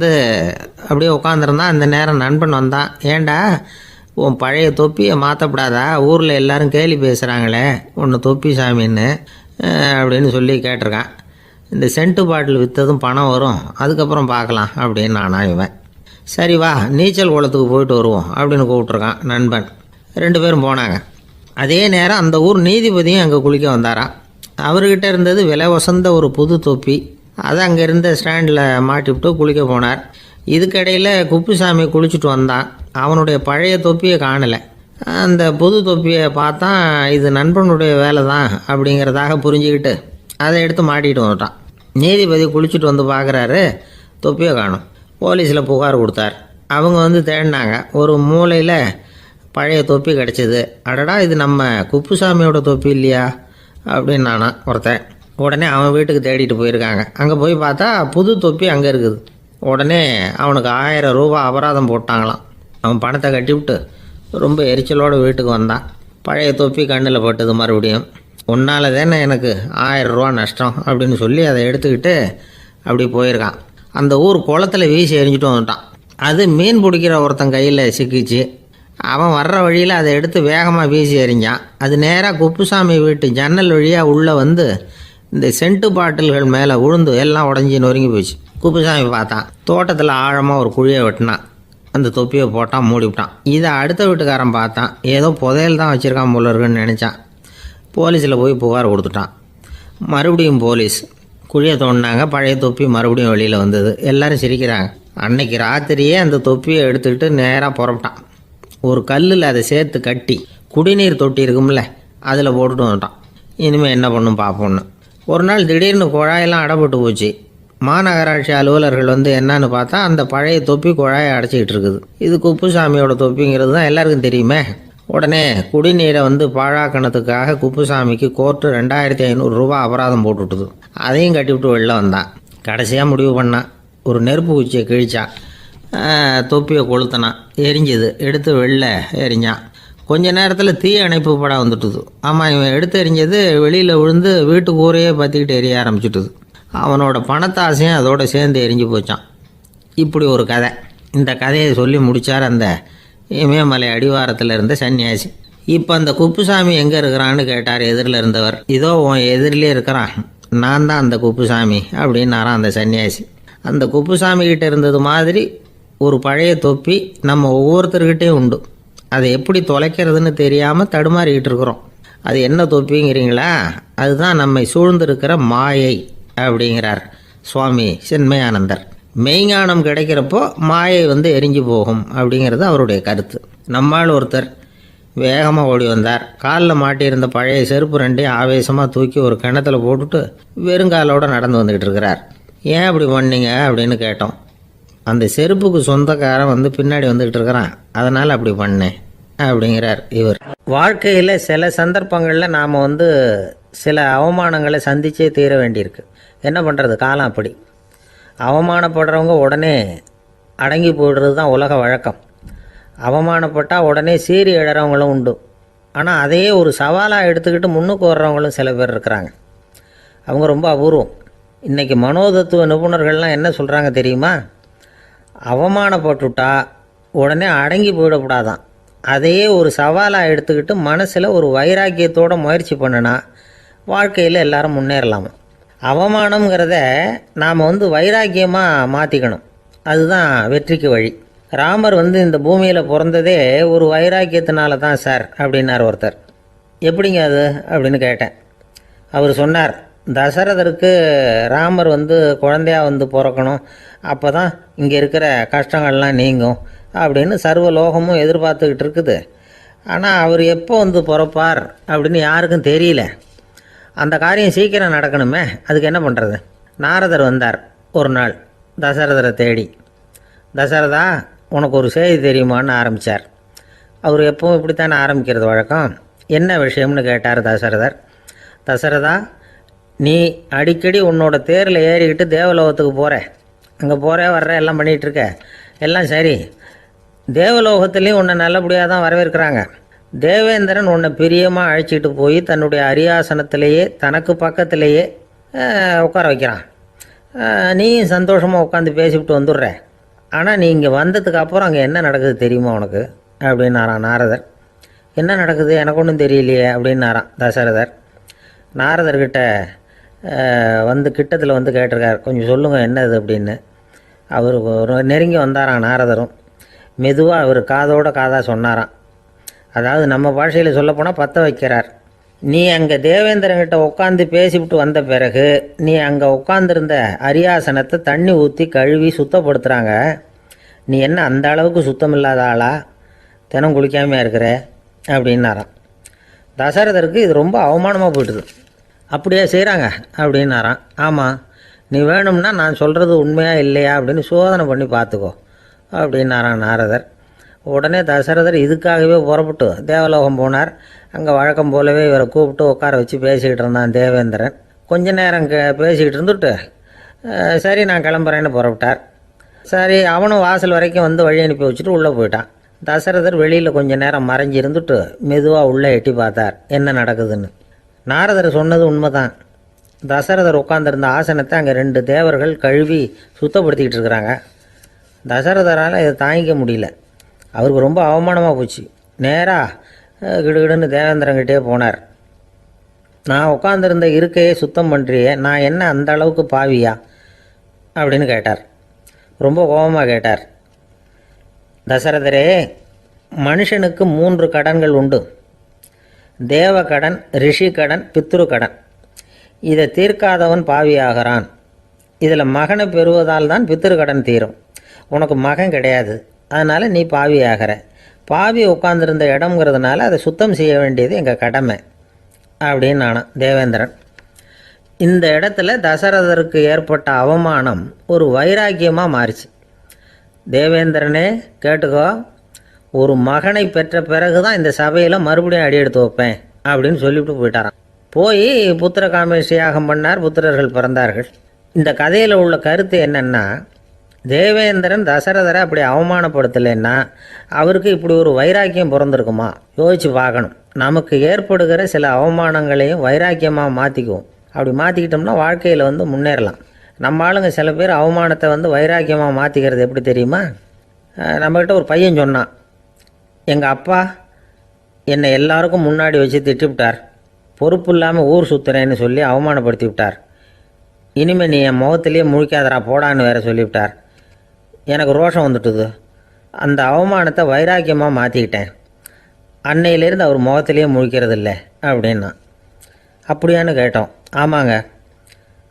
அப்படியே உட்காந்துருந்தான். அந்த நேரம் நண்பன் வந்தான். ஏண்டா உன் பழைய தொப்பியை மாற்றப்படாதா, ஊரில் எல்லோரும் கேலி பேசுகிறாங்களே ஒன்று தொப்பி சாமின்னு அப்படின்னு சொல்லி கேட்டிருக்கான். இந்த சென்ட்டு பாட்டில் விற்றதும் பணம் வரும், அதுக்கப்புறம் பார்க்கலாம் அப்படின்னு நானா இவன். சரி வா நீச்சல் குளத்துக்கு போயிட்டு வருவோம் அப்படின்னு கூப்பிட்ருக்கான் நண்பன். 2 பேரும் போனாங்க. அதே நேரம் அந்த ஊர் நீதிபதியும் அங்கே குளிக்க வந்தாராம். அவர்கிட்ட இருந்தது விலை வசந்த ஒரு புது தொப்பி. அதை அங்கே இருந்த ஸ்டாண்டில் மாட்டிவிட்டு குளிக்க போனார். இதுக்கிடையில் குப்புசாமி குளிச்சுட்டு வந்தான். அவனுடைய பழைய தொப்பியை காணலை. அந்த புது தொப்பியை பார்த்தா இது நண்பனுடைய வேலை தான் அப்படிங்கிறதாக புரிஞ்சுக்கிட்டு அதை எடுத்து மாட்டிகிட்டு வந்துட்டான். நீதிபதி குளிச்சுட்டு வந்து பார்க்குறாரு, தொப்பியை காணும். போலீஸில் புகார் கொடுத்தார். அவங்க தேடினாங்க. ஒரு மூலையில் பழைய தொப்பி கிடச்சிது. அடடா இது நம்ம குப்புசாமியோட தொப்பி இல்லையா அப்படின்னு நானா ஒருத்தன். உடனே அவன் வீட்டுக்கு தேடிட்டு போயிருக்காங்க. அங்கே போய் பார்த்தா புது தொப்பி அங்கே இருக்குது. உடனே அவனுக்கு 1000 ரூபா அபராதம் போட்டாங்களாம். அவன் பணத்தை கட்டிவிட்டு ரொம்ப எரிச்சலோடு வீட்டுக்கு வந்தான். பழைய தொப்பி கண்ணில் பட்டது. மறுபடியும் உன்னால் தானே எனக்கு 1000 ரூபா நஷ்டம் அப்படின்னு சொல்லி அதை எடுத்துக்கிட்டு அப்படி போயிருக்கான். அந்த ஊர் குளத்தில் வீசி எரிஞ்சிட்டு வந்துட்டான். அது மீன் பிடிக்கிற ஒருத்தன் கையில் சிக்கிச்சு. அவன் வர்ற வழியில் அதை எடுத்து வேகமாக வீசி எறிஞ்சான். அது நேராக குப்புசாமி வீட்டு ஜன்னல் வழியாக உள்ளே இந்த சென்ட்டு பாட்டில்கள் மேலே உழுந்து எல்லாம் உடஞ்சி நொறுங்கி போச்சு. குப்புசாமி பார்த்தான். தோட்டத்தில் ஆழமாக ஒரு குழியை வெட்டினான். அந்த தொப்பியை போட்டான், மூடிவிட்டான். இதை அடுத்த வீட்டுக்காரன் பார்த்தான். ஏதோ புதையல் தான் வச்சுருக்கான் போல இருக்குன்னு நினச்சான். போலீஸில் போய் புகார் கொடுத்துட்டான். மறுபடியும் போலீஸ் குழியை தோண்டினாங்க. பழைய தொப்பி மறுபடியும் வெளியில் வந்தது. எல்லோரும் சிரிக்கிறாங்க. அன்னைக்கு ராத்திரியே அந்த தொப்பியை எடுத்துக்கிட்டு நேராக புறப்பட்டான். ஒரு கல்லில் அதை சேர்த்து கட்டி குடிநீர் தொட்டி இருக்கும்ல அதில் போட்டுட்டு வந்துட்டான். இனிமேல் என்ன பண்ணும் பார்ப்போன்னு. ஒரு நாள் திடீர்னு குழாயெல்லாம் அடைப்பட்டு போச்சு. மாநகராட்சி அலுவலர்கள் என்னன்னு பார்த்தா அந்த பழைய தொப்பி குழாயை அடைச்சிக்கிட்டு இருக்குது. இது குப்புசாமியோட தொப்பிங்கிறது தான் எல்லாருக்கும் தெரியுமே. உடனே குடிநீரை பாழாக்கணத்துக்காக குப்புசாமிக்கு கோர்ட்டு 2500 ரூபா அபராதம் போட்டுவிட்டுது. அதையும் கட்டிவிட்டு வெளில வந்தான். கடைசியாக முடிவு பண்ணான். ஒரு நெருப்பு குச்சியை கிழிச்சான். தொப்பியை கொளுத்தினான். எரிஞ்சுது. எடுத்து வெளில எரிஞ்சான். கொஞ்ச நேரத்தில் தீ அணைப்பு படம் வந்துட்டுது. ஆமாம், இவன் எடுத்து எரிஞ்சது வெளியில் விழுந்து வீட்டு கூரையே பற்றிக்கிட்டு எரிய ஆரம்பிச்சுட்டுது. அவனோட பணத்தாசையும் அதோடு சேர்ந்து எரிஞ்சு போச்சான். இப்படி ஒரு கதை. இந்த கதையை சொல்லி முடித்தார் அந்த இமயமலை அடிவாரத்தில் இருந்த சன்னியாசி. இப்போ அந்த குப்புசாமி எங்கே இருக்கிறான்னு கேட்டார் எதிரில் இருந்தவர். இதோ உன் எதிரிலே இருக்கிறான், நான் தான் அந்த குப்புசாமி அப்படின்னாரான் அந்த சன்னியாசி. அந்த குப்புசாமி கிட்ட இருந்தது மாதிரி ஒரு பழைய தொப்பி நம்ம ஒவ்வொருத்தர்கிட்டையும் உண்டு. அதை எப்படி தொலைக்கிறதுன்னு தெரியாமல் தடுமாறிக்கிட்டு இருக்கிறோம். அது என்ன தொப்பிங்கிறீங்களா? அதுதான் நம்மை சூழ்ந்திருக்கிற மாயை அப்படிங்கிறார் சுவாமி சின்மயானந்தர். மெய்ஞானம் கிடைக்கிறப்போ மாயை எரிஞ்சு போகும் அப்படிங்கிறது அவருடைய கருத்து. நம்மால் ஒருத்தர் வேகமாக ஓடி வந்தார். காலில் மாட்டியிருந்த பழைய செருப்பு 2 ஆவேசமாக தூக்கி ஒரு கிணத்துல போட்டுட்டு வெறுங்காலோடு நடந்து வந்துக்கிட்டு இருக்கிறார். ஏன் அப்படி பண்ணீங்க அப்படின்னு கேட்டோம். அந்த செருப்புக்கு சொந்தக்காரன் பின்னாடி வந்துக்கிட்டு இருக்கிறான், அதனால் அப்படி பண்ணேன் அப்படிங்கிறார் இவர். வாழ்க்கையில் சில சந்தர்ப்பங்களில் நாம் சில அவமானங்களை சந்திச்சே தீர வேண்டியிருக்கு. என்ன பண்ணுறது, காலம் அப்படி. அவமானப்படுறவங்க உடனே அடங்கி போய்டுறது தான் உலக வழக்கம். அவமானப்பட்டால் உடனே சீறி எழறவங்களும் உண்டு. ஆனால் அதையே ஒரு சவாலாக எடுத்துக்கிட்டு முன்னுக்கு வர்றவங்களும் சில பேர் இருக்கிறாங்க. அவங்க ரொம்ப அபூர்வம். இன்றைக்கி மனோதத்துவ நிபுணர்கள்லாம் என்ன சொல்கிறாங்க தெரியுமா? அவமானப்பட்டுட்டா உடனே அடங்கி போயிடக்கூடாதான். அதையே ஒரு சவாலாக எடுத்துக்கிட்டு மனசில் ஒரு வைராக்கியத்தோடு முயற்சி பண்ணினா வாழ்க்கையில் எல்லாரும் முன்னேறலாமா. அவமானங்கிறத நாம் வைராக்கியமாக மாற்றிக்கணும். அதுதான் வெற்றிக்கு வழி. ராமர் இந்த பூமியில் பிறந்ததே ஒரு வைராக்கியத்தினால தான் சார் அப்படின்னார் ஒருத்தர். எப்படிங்க அது அப்படின்னு கேட்டேன். அவர் சொன்னார், தசரதருக்கு ராமர் குழந்தையாக பிறக்கணும், அப்போ தான் இங்கே இருக்கிற கஷ்டங்கள்லாம் நீங்கும் அப்படின்னு சர்வ லோகமும் எதிர்பார்த்துக்கிட்டு இருக்குது. ஆனால் அவர் எப்போ வந்து பிறப்பார் அப்படின்னு யாருக்கும் தெரியல. அந்த காரியம் சீக்கிரம் நடக்கணுமே, அதுக்கு என்ன பண்ணுறது? நாரதர் வந்தார் ஒரு நாள் தசரதரை தேடி. தசரதா, உனக்கு ஒரு செய்தி தெரியுமான்னு ஆரம்பித்தார். அவர் எப்பவும் இப்படித்தானே ஆரம்பிக்கிறது வழக்கம். என்ன விஷயம்னு கேட்டார் தசரதர். தசரதா, நீ அடிக்கடி உன்னோட தேரில் ஏறிக்கிட்டு தேவலோகத்துக்கு போகிற, அங்கே போகிற வர்ற எல்லாம் பண்ணிகிட்ருக்க, எல்லாம் சரி. தேவலோகத்துலேயும் உன்னை நல்லபடியாக தான் வரவேற்கிறாங்க. தேவேந்திரன் உன்னை பிரியமாக அழைச்சிட்டு போய் தன்னுடைய அரியாசனத்திலேயே தனக்கு பக்கத்திலேயே உட்கார வைக்கிறான். நீயும் சந்தோஷமாக உட்காந்து பேசிவிட்டு வந்துடுற. ஆனால் நீ இங்கே வந்ததுக்கு அப்புறம் அங்கே என்ன நடக்குது தெரியுமா உனக்கு அப்படின்னாரான் நாரதர். என்ன நடக்குது எனக்கு ஒன்றும் தெரியலையே அப்படின்னாரான் தசரதர். நாரதர்கிட்ட வந்து கிட்டத்தில் வந்து கேட்டிருக்கார், கொஞ்சம் சொல்லுங்கள் என்னது அப்படின்னு. அவர் நெருங்கி வந்தாரான் நாரதரும். மெதுவாக அவர் காதோட காதாக சொன்னாராம். அதாவது நம்ம பாஷையில் சொல்லப்போனால் பற்ற வைக்கிறார். நீ அங்கே தேவேந்திரங்கிட்ட உட்காந்து பேசிவிட்டு வந்த பிறகு நீ அங்கே உட்காந்துருந்த அரியாசனத்தை தண்ணி ஊற்றி கழுவி சுத்தப்படுத்துகிறாங்க. நீ என்ன அந்த அளவுக்கு சுத்தம் இல்லாத ஆளா, தினம் குளிக்காமையாக இருக்கிற அப்படின்னாராம். தசரதருக்கு இது ரொம்ப அவமானமாக போயிட்டுது. அப்படியே செய்கிறாங்க அப்படின்னாராம். ஆமாம், நீ வேணும்னா நான் சொல்கிறது உண்மையா இல்லையா அப்படின்னு சோதனை பண்ணி பார்த்துக்கோ அப்படின்னாரான் நாரதர். உடனே தசரதர் இதுக்காகவே புறப்பட்டு தேவலோகம் போனார். அங்கே வழக்கம் போலவே இவரை கூப்பிட்டு உட்கார வச்சு பேசிக்கிட்டு இருந்தான் தேவேந்திரன். கொஞ்ச நேரம் பேசிக்கிட்டு இருந்துட்டு சரி நான் கிளம்புறேன்னு புறப்பட்டார். சரி, அவனும் வாசல் வரைக்கும் வந்து வழி அனுப்பி வச்சுட்டு உள்ளே போயிட்டான். தசரதர் வெளியில் கொஞ்ச நேரம் மறைஞ்சி இருந்துட்டு மெதுவாக உள்ளே எட்டி பார்த்தார் என்ன நடக்குதுன்னு. நாரதர் சொன்னது உண்மைதான். தசரதர் உட்காந்துருந்த ஆசனத்தை அங்கே 2 தேவர்கள் கழுவி சுத்தப்படுத்திக்கிட்டு இருக்கிறாங்க. தசரதரால் இதை தாங்கிக்க முடியல. அவருக்கு ரொம்ப அவமானமாக போச்சு. நேராக கிடுகிடுன்னு தேவேந்திரங்கிட்டே போனார். நான் உட்காந்துருந்த இருக்கையே சுத்தம் பண்ணுறியே, நான் என்ன அந்த அளவுக்கு பாவியா அப்படின்னு கேட்டார். ரொம்ப கோபமாக கேட்டார். தசரதரே, மனுஷனுக்கு 3 கடன்கள் உண்டு. தேவ கடன், ரிஷி கடன், பித்ரு கடன். இதை தீர்க்காதவன் பாவியாகிறான். இதில் மகனை பெறுவதால் தான் பித்ரு கடன் தீரும். உனக்கு மகன் கிடையாது, அதனால் நீ பாவி ஆகிற. பாவி உட்காந்துருந்த இடம்ங்கிறதுனால அதை சுத்தம் செய்ய வேண்டியது எங்கள் கடமை அப்படின்னு நானும் தேவேந்திரன். இந்த இடத்துல தசரதருக்கு ஏற்பட்ட அவமானம் ஒரு வைராக்கியமாக மாறிச்சு. தேவேந்திரனே கேட்டுக்கோ, ஒரு மகனை பெற்ற பிறகு தான் இந்த சபையில் மறுபடியும் அடி எடுத்து வைப்பேன் அப்படின்னு சொல்லிவிட்டு போயிட்டாரான். போய் புத்திர காமேஷ் யாகம் பண்ணார். புத்திரர்கள் பிறந்தார்கள். இந்த கதையில் உள்ள கருத்து என்னென்னா, தேவேந்திரன் தசரதரை அப்படி அவமானப்படுத்தலைன்னா அவருக்கு இப்படி ஒரு வைராக்கியம் பிறந்திருக்குமா? யோசித்து பார்க்கணும். நமக்கு ஏற்படுகிற சில அவமானங்களையும் வைராக்கியமாக மாற்றிக்குவோம். அப்படி மாற்றிக்கிட்டோம்னா வாழ்க்கையில் வந்து முன்னேறலாம். நம்ம ஆளுங்க சில பேர் அவமானத்தை வந்து வைராக்கியமாக மாற்றிக்கிறது எப்படி தெரியுமா? நம்மக்கிட்ட ஒரு பையன் சொன்னான், எங்கள் அப்பா என்னை எல்லாருக்கும் முன்னாடி வச்சு திட்டிவிட்டார், பொறுப்பு இல்லாமல் ஊர் சுற்றுறேன்னு சொல்லி அவமானப்படுத்தி விட்டார். இனிமேல் நீ என் முகத்திலேயே முழிக்காதரா போடான்னு வேற சொல்லிவிட்டார். எனக்கு ரோஷம் வந்துட்டுது. அந்த அவமானத்தை வைராக்கியமாக மாற்றிக்கிட்டேன். அன்னையிலேருந்து அவர் முகத்திலேயே முழிக்கிறதில்ல அப்படின்னா. அப்படியான்னு கேட்டோம். ஆமாங்க,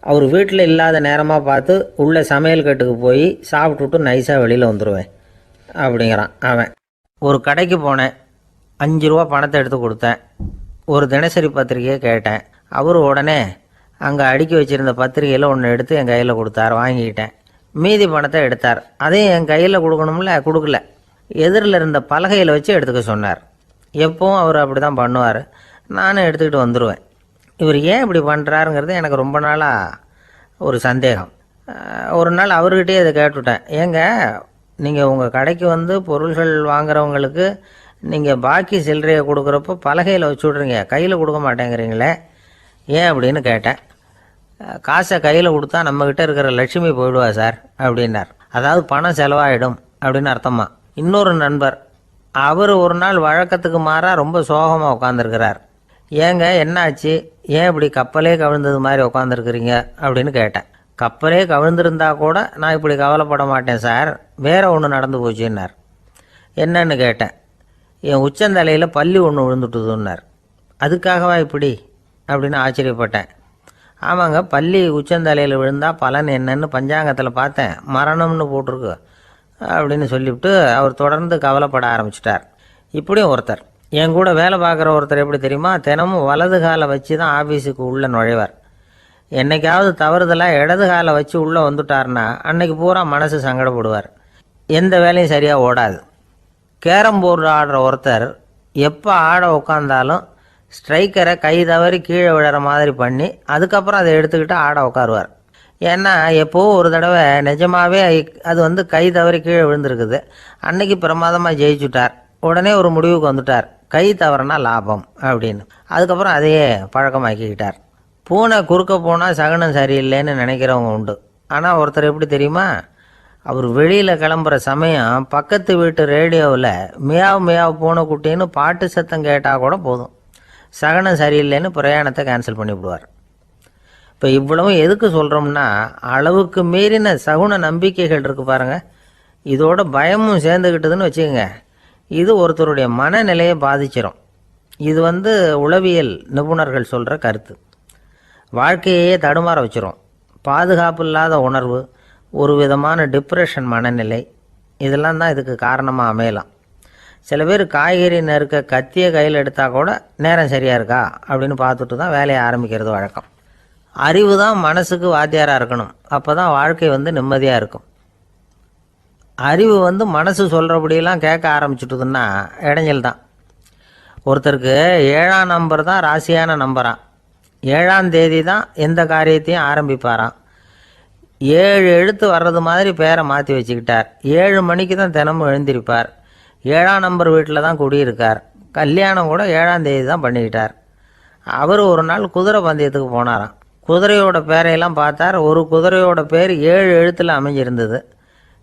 அவர் வீட்டில் இல்லாத நேரமாக பார்த்து உள்ள சமையல் கட்டுக்கு போய் சாப்பிட்டுட்டு நைஸாக வெளியில் வந்துடுவேன் அப்படிங்கிறான் அவன். ஒரு கடைக்கு போனேன், 5 ரூபா பணத்தை எடுத்து கொடுத்தேன். ஒரு தினசரி பத்திரிக்கையை கேட்டேன். அவர் உடனே அங்கே அடுக்கி வச்சுருந்த பத்திரிகையில் ஒன்று எடுத்து என் கையில் கொடுத்தார். வாங்கிக்கிட்டேன். மீதி பணத்தை எடுத்தார். அதையும் என் கையில் கொடுக்கணும்ல, கொடுக்கல. எதிரில் இருந்த பலகையில் வச்சு எடுத்துக்க சொன்னார். எப்பவும் அவர் அப்படி தான் பண்ணுவார். நானும் எடுத்துக்கிட்டு வந்துடுவேன். இவர் ஏன் இப்படி பண்ணுறாருங்கிறது எனக்கு ரொம்ப நாளாக ஒரு சந்தேகம். ஒரு நாள் அவர்கிட்டயே இதை கேட்டுவிட்டேன். ஏங்க, நீங்கள் உங்கள் கடைக்கு வந்து பொருள்கள் வாங்குறவங்களுக்கு நீங்கள் பாக்கி சில்லறையை கொடுக்குறப்போ பலகையில் வச்சு விட்றீங்க, கையில் கொடுக்க மாட்டேங்கிறீங்களே, ஏன் அப்படின்னு கேட்டேன். காசை கையில் கொடுத்தா நம்மக்கிட்ட இருக்கிற லட்சுமி போயிடுவா சார் அப்படின்னார். அதாவது பணம் செலவாயிடும் அப்படின்னு அர்த்தமா. இன்னொரு நண்பர், அவர் ஒரு நாள் வழக்கத்துக்கு மாறாக ரொம்ப சோகமாக உட்காந்துருக்கிறார். ஏங்க என்னாச்சு, ஏன் இப்படி கப்பலே கவிழ்ந்தது மாதிரி உட்காந்துருக்குறீங்க அப்படின்னு கேட்டேன். கப்பலே கவிழ்ந்திருந்தா கூட நான் இப்படி கவலைப்பட மாட்டேன் சார், வேற ஒன்று நடந்து போச்சுன்னார். என்னன்னு கேட்டேன். என் உச்சந்தலையில் பல்லி ஒன்று விழுந்துட்டுதுன்னார். அதுக்காகவா இப்படி அப்படின்னு ஆச்சரியப்பட்டேன். ஆமாங்க, பல்லி உச்சந்தலையில் விழுந்தால் பலன் என்னன்னு பஞ்சாங்கத்தில் பார்த்தேன், மரணம்னு போட்டிருக்கு அப்படின்னு சொல்லிவிட்டு அவர் தொடர்ந்து கவலைப்பட ஆரம்பிச்சிட்டார். இப்படியும் ஒருத்தர். என் கூட வேலை பார்க்குற ஒருத்தர் எப்படி தெரியுமா, தினமும் வலது காலை வச்சு தான் ஆஃபீஸுக்கு உள்ளே நுழைவார். என்னைக்காவது தவறுதலாக இடது காலை வச்சு உள்ளே வந்துட்டார்னா அன்னைக்கு பூரா மனசு சங்கடப்படுவார். எந்த வேலையும் சரியாக ஓடாது. கேரம் போர்டு ஆடுற ஒருத்தர் எப்போ ஆட உட்காந்தாலும் ஸ்ட்ரைக்கரை கை தவறி கீழே விழுற மாதிரி பண்ணி அதுக்கப்புறம் அதை எடுத்துக்கிட்டு ஆட உட்காருவார். ஏன்னா எப்போவோ ஒரு தடவை நிஜமாகவே அது கை தவறி கீழே விழுந்திருக்குது. அன்னைக்கு பிரமாதமாக ஜெயிச்சுட்டார். உடனே ஒரு முடிவுக்கு வந்துட்டார், கை தவறுனா லாபம் அப்படின்னு. அதுக்கப்புறம் அதையே பழக்கமாக்கிக்கிட்டார். பூனை குறுக்க போனால் சகுனம் சரியில்லைன்னு நினைக்கிறவங்க உண்டு. ஆனால் ஒருத்தர் எப்படி தெரியுமா, அவர் வெளியில் கிளம்புற சமயம் பக்கத்து வீட்டு ரேடியோவில் மியாவ் மியாவ் பூனைக்குட்டின்னு பாட்டு சத்தம் கேட்டால் கூட போதும், சகுனம் சரியில்லைன்னு பிரயாணத்தை கேன்சல் பண்ணிவிடுவார். இப்போ இவ்வளவும் எதுக்கு சொல்கிறோம்னா, அளவுக்கு மீறின சகுன நம்பிக்கைகள் இருக்குது பாருங்கள், இதோட பயமும் சேர்ந்துக்கிட்டதுன்னு வச்சுக்கோங்க, இது ஒருத்தருடைய மனநிலையை பாதிச்சிடும். இது உளவியல் நிபுணர்கள் சொல்கிற கருத்து. வாழ்க்கையே தடுமாற வச்சிரும். பாதுகாப்பு இல்லாத உணர்வு, ஒரு விதமான டிப்ரெஷன் மனநிலை, இதெல்லாம் தான் இதுக்கு காரணமாக அமையலாம். சில பேர் காய்கறி நறுக்க கத்தியை கையில் எடுத்தால் கூட நேரம் சரியாக இருக்கா அப்படின்னு பார்த்துட்டு தான் வேலையை ஆரம்பிக்கிறது வழக்கம். அறிவு தான் மனசுக்கு வாத்தியாராக இருக்கணும். அப்போ தான் வாழ்க்கை நிம்மதியாக இருக்கும். அறிவு மனசு சொல்கிறபடியெல்லாம் கேட்க ஆரம்பிச்சுட்டுதுன்னா இடைஞ்சல் தான். ஒருத்தருக்கு 7ஆம் நம்பர் தான் ராசியான நம்பரான். 7ஆம் தேதி தான் எந்த காரியத்தையும் ஆரம்பிப்பாராம். 7 எழுத்து வர்றது மாதிரி பேரை மாற்றி வச்சுக்கிட்டார். 7 மணிக்கு தான் தினமும் எழுந்திருப்பார். 7ஆம் நம்பர் வீட்டில் தான் குடியிருக்கார். கல்யாணம் கூட 7ஆம் தேதி தான் பண்ணிக்கிட்டார். அவர் ஒரு நாள் குதிரை பந்தயத்துக்கு போனாராம். குதிரையோட பேரையெல்லாம் பார்த்தார். ஒரு குதிரையோட பேர் 7 எழுத்தில் அமைஞ்சிருந்தது.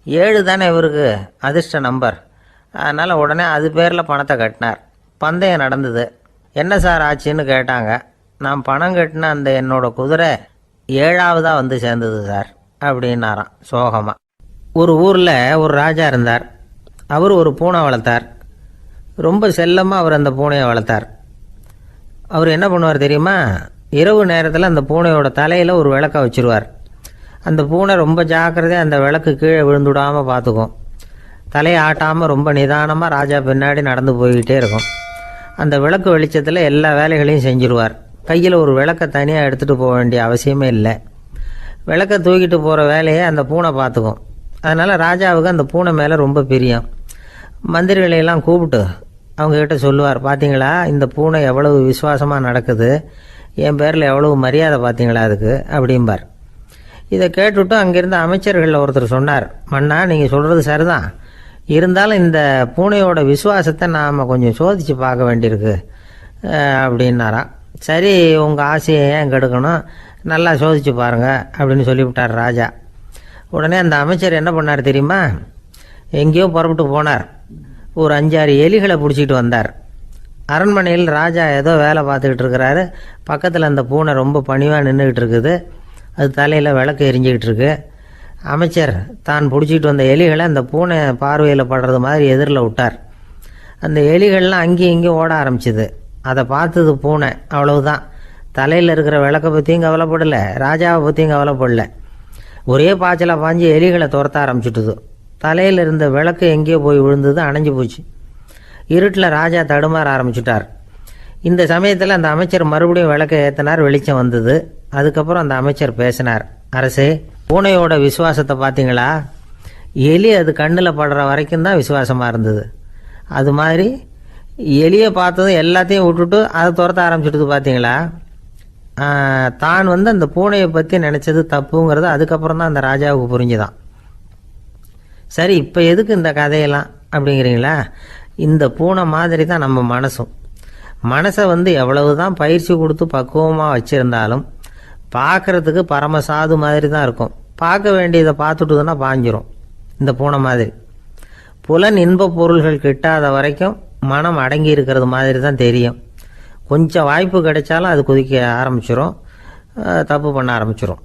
7 தானே இவருக்கு அதிர்ஷ்ட நம்பர். அதனால் உடனே அது பேரில் பணத்தை கட்டினார். பந்தயம் நடந்தது. என்ன சார் ஆச்சுன்னு கேட்டாங்க. நான் பணம் கட்டின அந்த என்னோட குதிரை 7ஆவதாக சேர்ந்தது சார் அப்படின்னாராம் சோகமாக. ஒரு ஊரில் ஒரு ராஜா இருந்தார். அவர் ஒரு பூனை வளர்த்தார். ரொம்ப செல்லமாக அவர் அந்த பூனையை வளர்த்தார். அவர் என்ன பண்ணுவார் தெரியுமா, இரவு நேரத்தில் அந்த பூனையோட தலையில் ஒரு விளக்கை வச்சுருவார். அந்த பூனை ரொம்ப ஜாக்கிரதையாக அந்த விளக்கு கீழே விழுந்துடாமல் பார்த்துக்கும். தலையை ஆட்டாமல் ரொம்ப நிதானமாக ராஜா பின்னாடி நடந்து போய்கிட்டே இருக்கும். அந்த விளக்கு வெளிச்சத்தில் எல்லா வேலைகளையும் செஞ்சுருவார். கையில் ஒரு விளக்கை தனியாக எடுத்துகிட்டு போக வேண்டிய அவசியமே இல்லை. விளக்கை தூக்கிட்டு போகிற வேலையை அந்த பூனை பார்த்துக்கும். அதனால் ராஜாவுக்கு அந்த பூனை மேலே ரொம்ப பிரியம். மந்திரிகளையெல்லாம் கூப்பிட்டு அவங்கக்கிட்ட சொல்லுவார், பார்த்தீங்களா இந்த பூனை எவ்வளவு விசுவாசமாக நடக்குது, என் பேரில் எவ்வளவு மரியாதை பார்த்தீங்களா அதுக்கு அப்படிம்பார். இதை கேட்டுவிட்டு அங்கேருந்த அமைச்சர்களில் ஒருத்தர் சொன்னார், மன்னா நீங்கள் சொல்கிறது சரிதான், இருந்தாலும் இந்த பூனையோட விசுவாசத்தை நாம் கொஞ்சம் சோதித்து பார்க்க வேண்டியிருக்கு அப்படின்னாராம். சரி, உங்கள் ஆசையை ஏன் கெடுக்கணும், நல்லா சோதித்து பாருங்கள் அப்படின்னு சொல்லிவிட்டார் ராஜா. உடனே அந்த அமைச்சர் என்ன பண்ணார் தெரியுமா, எங்கேயோ புறப்பட்டு போனார். ஒரு 5-6 எலிகளை பிடிச்சிட்டு வந்தார். அரண்மனையில் ராஜா ஏதோ வேலை பார்த்துக்கிட்டு இருக்கிறாரு. பக்கத்தில் அந்த பூனை ரொம்ப பணிவாக நின்றுக்கிட்டு இருக்குது. அது தலையில் விளக்கு எரிஞ்சிக்கிட்டு இருக்கு. அமைச்சர் தான் பிடிச்சிட்டு வந்த எலிகளை அந்த பூனை பார்வையில் படுறது மாதிரி எதிரில் விட்டார். அந்த எலிகள்லாம் அங்கேயும் இங்கேயும் ஓட ஆரம்பிச்சிது. அதை பார்த்தது பூனை, அவ்வளவுதான். தலையில் இருக்கிற விளக்கை பற்றியும் கவலைப்படலை, ராஜாவை பற்றியும் கவலைப்படலை. ஒரே பாய்ச்சலாக பாஞ்சு எலிகளை துரத்த ஆரம்பிச்சுட்டுது. தலையில் இருந்த விளக்கு எங்கேயோ போய் விழுந்தது, அணைஞ்சு போச்சு. இருட்டில் ராஜா தடுமாற ஆரம்பிச்சுட்டார். இந்த சமயத்தில் அந்த அமைச்சர் மறுபடியும் விளக்கை ஏற்றினார். வெளிச்சம் வந்தது. அதுக்கப்புறம் அந்த அமைச்சர் பேசினார், அரசே, பூனையோட விசுவாசத்தை பார்த்தீங்களா, எலி அது கண்ணில் படுற வரைக்கும் தான் விசுவாசமாக இருந்தது. அது மாதிரி எலியை பார்த்ததும் எல்லாத்தையும் விட்டுட்டு அதை துரத்த ஆரம்பிச்சுட்டு பார்த்தீங்களா. தான் அந்த பூனையை பற்றி நினச்சது தப்புங்கிறது அதுக்கப்புறம் தான் அந்த ராஜாவுக்கு புரிஞ்சுதான். சரி, இப்போ எதுக்கு இந்த கதையெல்லாம் அப்படிங்கிறீங்களா, இந்த பூனை மாதிரி தான் நம்ம மனசும். மனசை எவ்வளவு தான் பயிற்சி கொடுத்து பக்குவமாக வச்சுருந்தாலும் பார்க்குறதுக்கு பரமசாது மாதிரி தான் இருக்கும். பார்க்க வேண்டியதை பார்த்துட்டுதுன்னா பாஞ்சிரும். இந்த பூனை மாதிரி புலன் இன்ப பொருள்கள் கிட்டாத வரைக்கும் மனம் அடங்கி இருக்கிறது மாதிரி தான் தெரியும். கொஞ்சம் வாய்ப்பு கிடைச்சாலும் அது குதிக்க ஆரம்பிச்சிடும், தப்பு பண்ண ஆரம்பிச்சிடும்.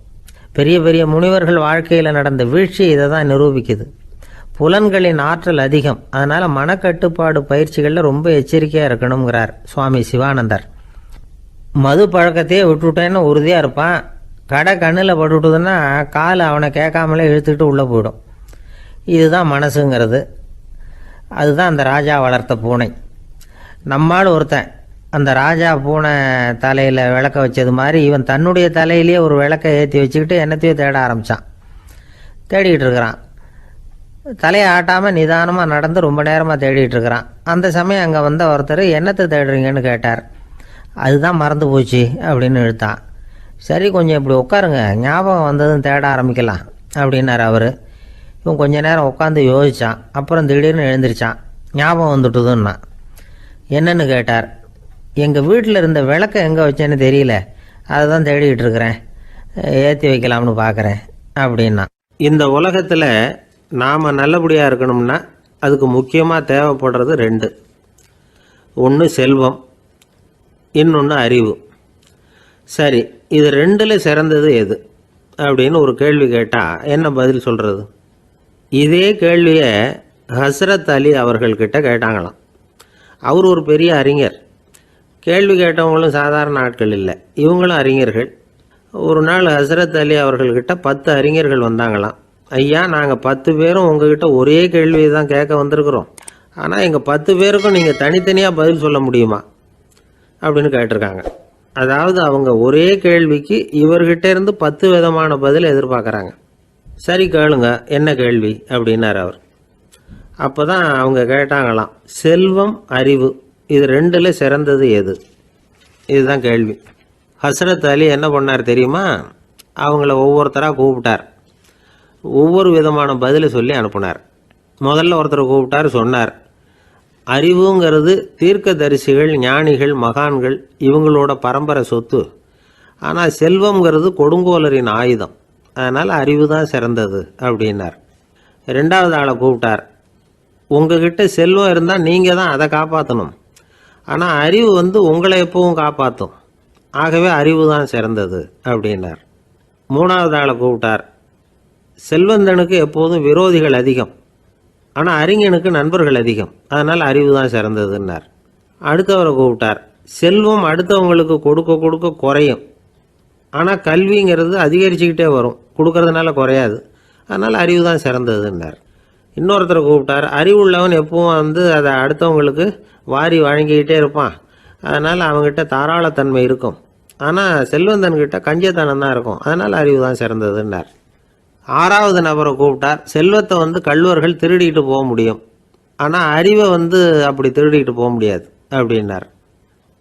பெரிய பெரிய முனிவர்கள் வாழ்க்கையில் நடந்த வீழ்ச்சி இதை தான் நிரூபிக்குது. புலன்களின் ஆற்றல் அதிகம். அதனால் மனக்கட்டுப்பாடு பயிற்சிகளில் ரொம்ப எச்சரிக்கையாக இருக்கணுங்கிறார் சுவாமி சிவானந்தர். மது பழக்கத்தையே விட்டுவிட்டேன்னு உறுதியாக இருப்பான். கடை கண்ணில் பட்டுவிட்டதுன்னா கால் அவனை கேட்காமலே இழுத்துக்கிட்டு உள்ளே போயிடும். இதுதான் மனசுங்கிறது. அதுதான் அந்த ராஜா வளர்த்த பூனை. நம்மால் ஒருத்தன் அந்த ராஜா பூனை தலையில் விளக்க வச்சது மாதிரி இவன் தன்னுடைய தலையிலேயே ஒரு விளக்கை ஏற்றி வச்சுக்கிட்டு என்னத்தையோ தேட ஆரம்பித்தான். தேடிக்கிட்டு இருக்கிறான். தலையை ஆட்டாமல் நிதானமாக நடந்து ரொம்ப நேரமாக தேடிட்டு இருக்கிறான். அந்த சமயம் அங்கே வந்த ஒருத்தர் என்னத்தை தேடுறீங்கன்னு கேட்டார். அதுதான் மறந்து போச்சு அப்படின்னு இழுத்தான். சரி, கொஞ்சம் இப்படி உட்காருங்க, ஞாபகம் வந்ததும் தேட ஆரம்பிக்கலாம் அப்படின்னார் அவர். இவன் கொஞ்ச நேரம் உட்காந்து யோசித்தான். அப்புறம் திடீர்னு எழுந்திரிச்சான். ஞாபகம் வந்துட்டுதுன்னா. என்னன்னு கேட்டார். எங்கள் வீட்டில் இருந்த விளக்கை எங்கே வச்சேன்னு தெரியல, அதை தான் தேடிக்கிட்டு இருக்கிறேன், ஏற்றி வைக்கலாம்னு பார்க்குறேன் அப்படின்னா. இந்த உலகத்தில் நாம் நல்லபடியாக இருக்கணும்னா அதுக்கு முக்கியமாக தேவைப்படுறது ரெண்டு. ஒன்று செல்வம், இன்னொன்று அறிவு. சரி, இது ரெண்டில் சிறந்தது எது அப்படின்னு ஒரு கேள்வி கேட்டால் என்ன பதில் சொல்கிறது? இதே கேள்வியை ஹஸ்ரத் அலி அவர்கள்கிட்ட கேட்டாங்களாம். அவர் ஒரு பெரிய அறிஞர். கேள்வி கேட்டவங்களும் சாதாரண ஆட்கள் இல்லை, இவங்களும் அறிஞர்கள். ஒரு நாள் ஹஸ்ரத் அலி அவர்கள்கிட்ட 10 அறிஞர்கள் வந்தாங்களாம். ஐயா, நாங்கள் 10 பேரும் உங்ககிட்ட ஒரே கேள்வியை தான் கேட்க வந்திருக்கிறோம், ஆனால் எங்கள் 10 பேருக்கும் நீங்கள் தனித்தனியாக பதில் சொல்ல முடியுமா அப்படின்னு கேட்டிருக்காங்க. அதாவது அவங்க ஒரே கேள்விக்கு இவர்கிட்ட இருந்து 10 விதமான பதில் எதிர்பார்க்குறாங்க. சரி, கேளுங்க, என்ன கேள்வி அப்படின்னார் அவர். அப்போ தான் அவங்க கேட்டாங்களாம், செல்வம் அறிவு இது ரெண்டில் சிறந்தது எது? இதுதான் கேள்வி. ஹஸ்ரத் அலி என்ன பண்ணார் தெரியுமா? அவங்கள ஒவ்வொருத்தராக கூப்பிட்டார். ஒவ்வொரு விதமான பதிலை சொல்லி அனுப்புனார். முதல்ல ஒருத்தரை கூப்பிட்டார். சொன்னார், அறிவுங்கிறது தீர்க்கதரிசிகள், ஞானிகள், மகான்கள் இவங்களோட பரம்பரை சொத்து. ஆனால் செல்வங்கிறது கொடுங்கோலரின் ஆயுதம். அதனால் அறிவு தான் சிறந்தது அப்படின்னார். ரெண்டாவது ஆளை கூப்பிட்டார். உங்ககிட்ட செல்வம் இருந்தால் நீங்கள் தான் அதை காப்பாற்றணும், ஆனால் அறிவு உங்களை எப்பவும் காப்பாற்றும். ஆகவே அறிவு தான் சிறந்தது அப்படின்னார். மூணாவது ஆளை கூப்பிட்டார். செல்வந்தனுக்கு எப்போதும் விரோதிகள் அதிகம், ஆனால் அறிஞனுக்கு நண்பர்கள் அதிகம். அதனால் அறிவு தான் சிறந்ததுன்னார். அடுத்தவரை கூப்பிட்டார். செல்வம் அடுத்தவங்களுக்கு கொடுக்க கொடுக்க குறையும், ஆனால் கல்விங்கிறது அதிகரிச்சுக்கிட்டே வரும், கொடுக்கறதுனால குறையாது. அதனால் அறிவு தான் சிறந்ததுன்னார். இன்னொருத்தரை கூப்பிட்டார். அறிவுள்ளவன் எப்பவும் அதை அடுத்தவங்களுக்கு வாரி வழங்கிக்கிட்டே இருப்பான், அதனால் அவங்ககிட்ட தாராளத்தன்மை இருக்கும். ஆனால் செல்வந்தன்கிட்ட கஞ்சத்தனம் தான் இருக்கும், அதனால் அறிவு தான் சிறந்ததுன்னார். ஆறாவது நபரை கூப்பிட்டார். செல்வத்தை கள்வர்கள் திருடிட்டு போக முடியும், ஆனால் அறிவை அப்படி திருடிட்டு போக முடியாது அப்படின்னார்.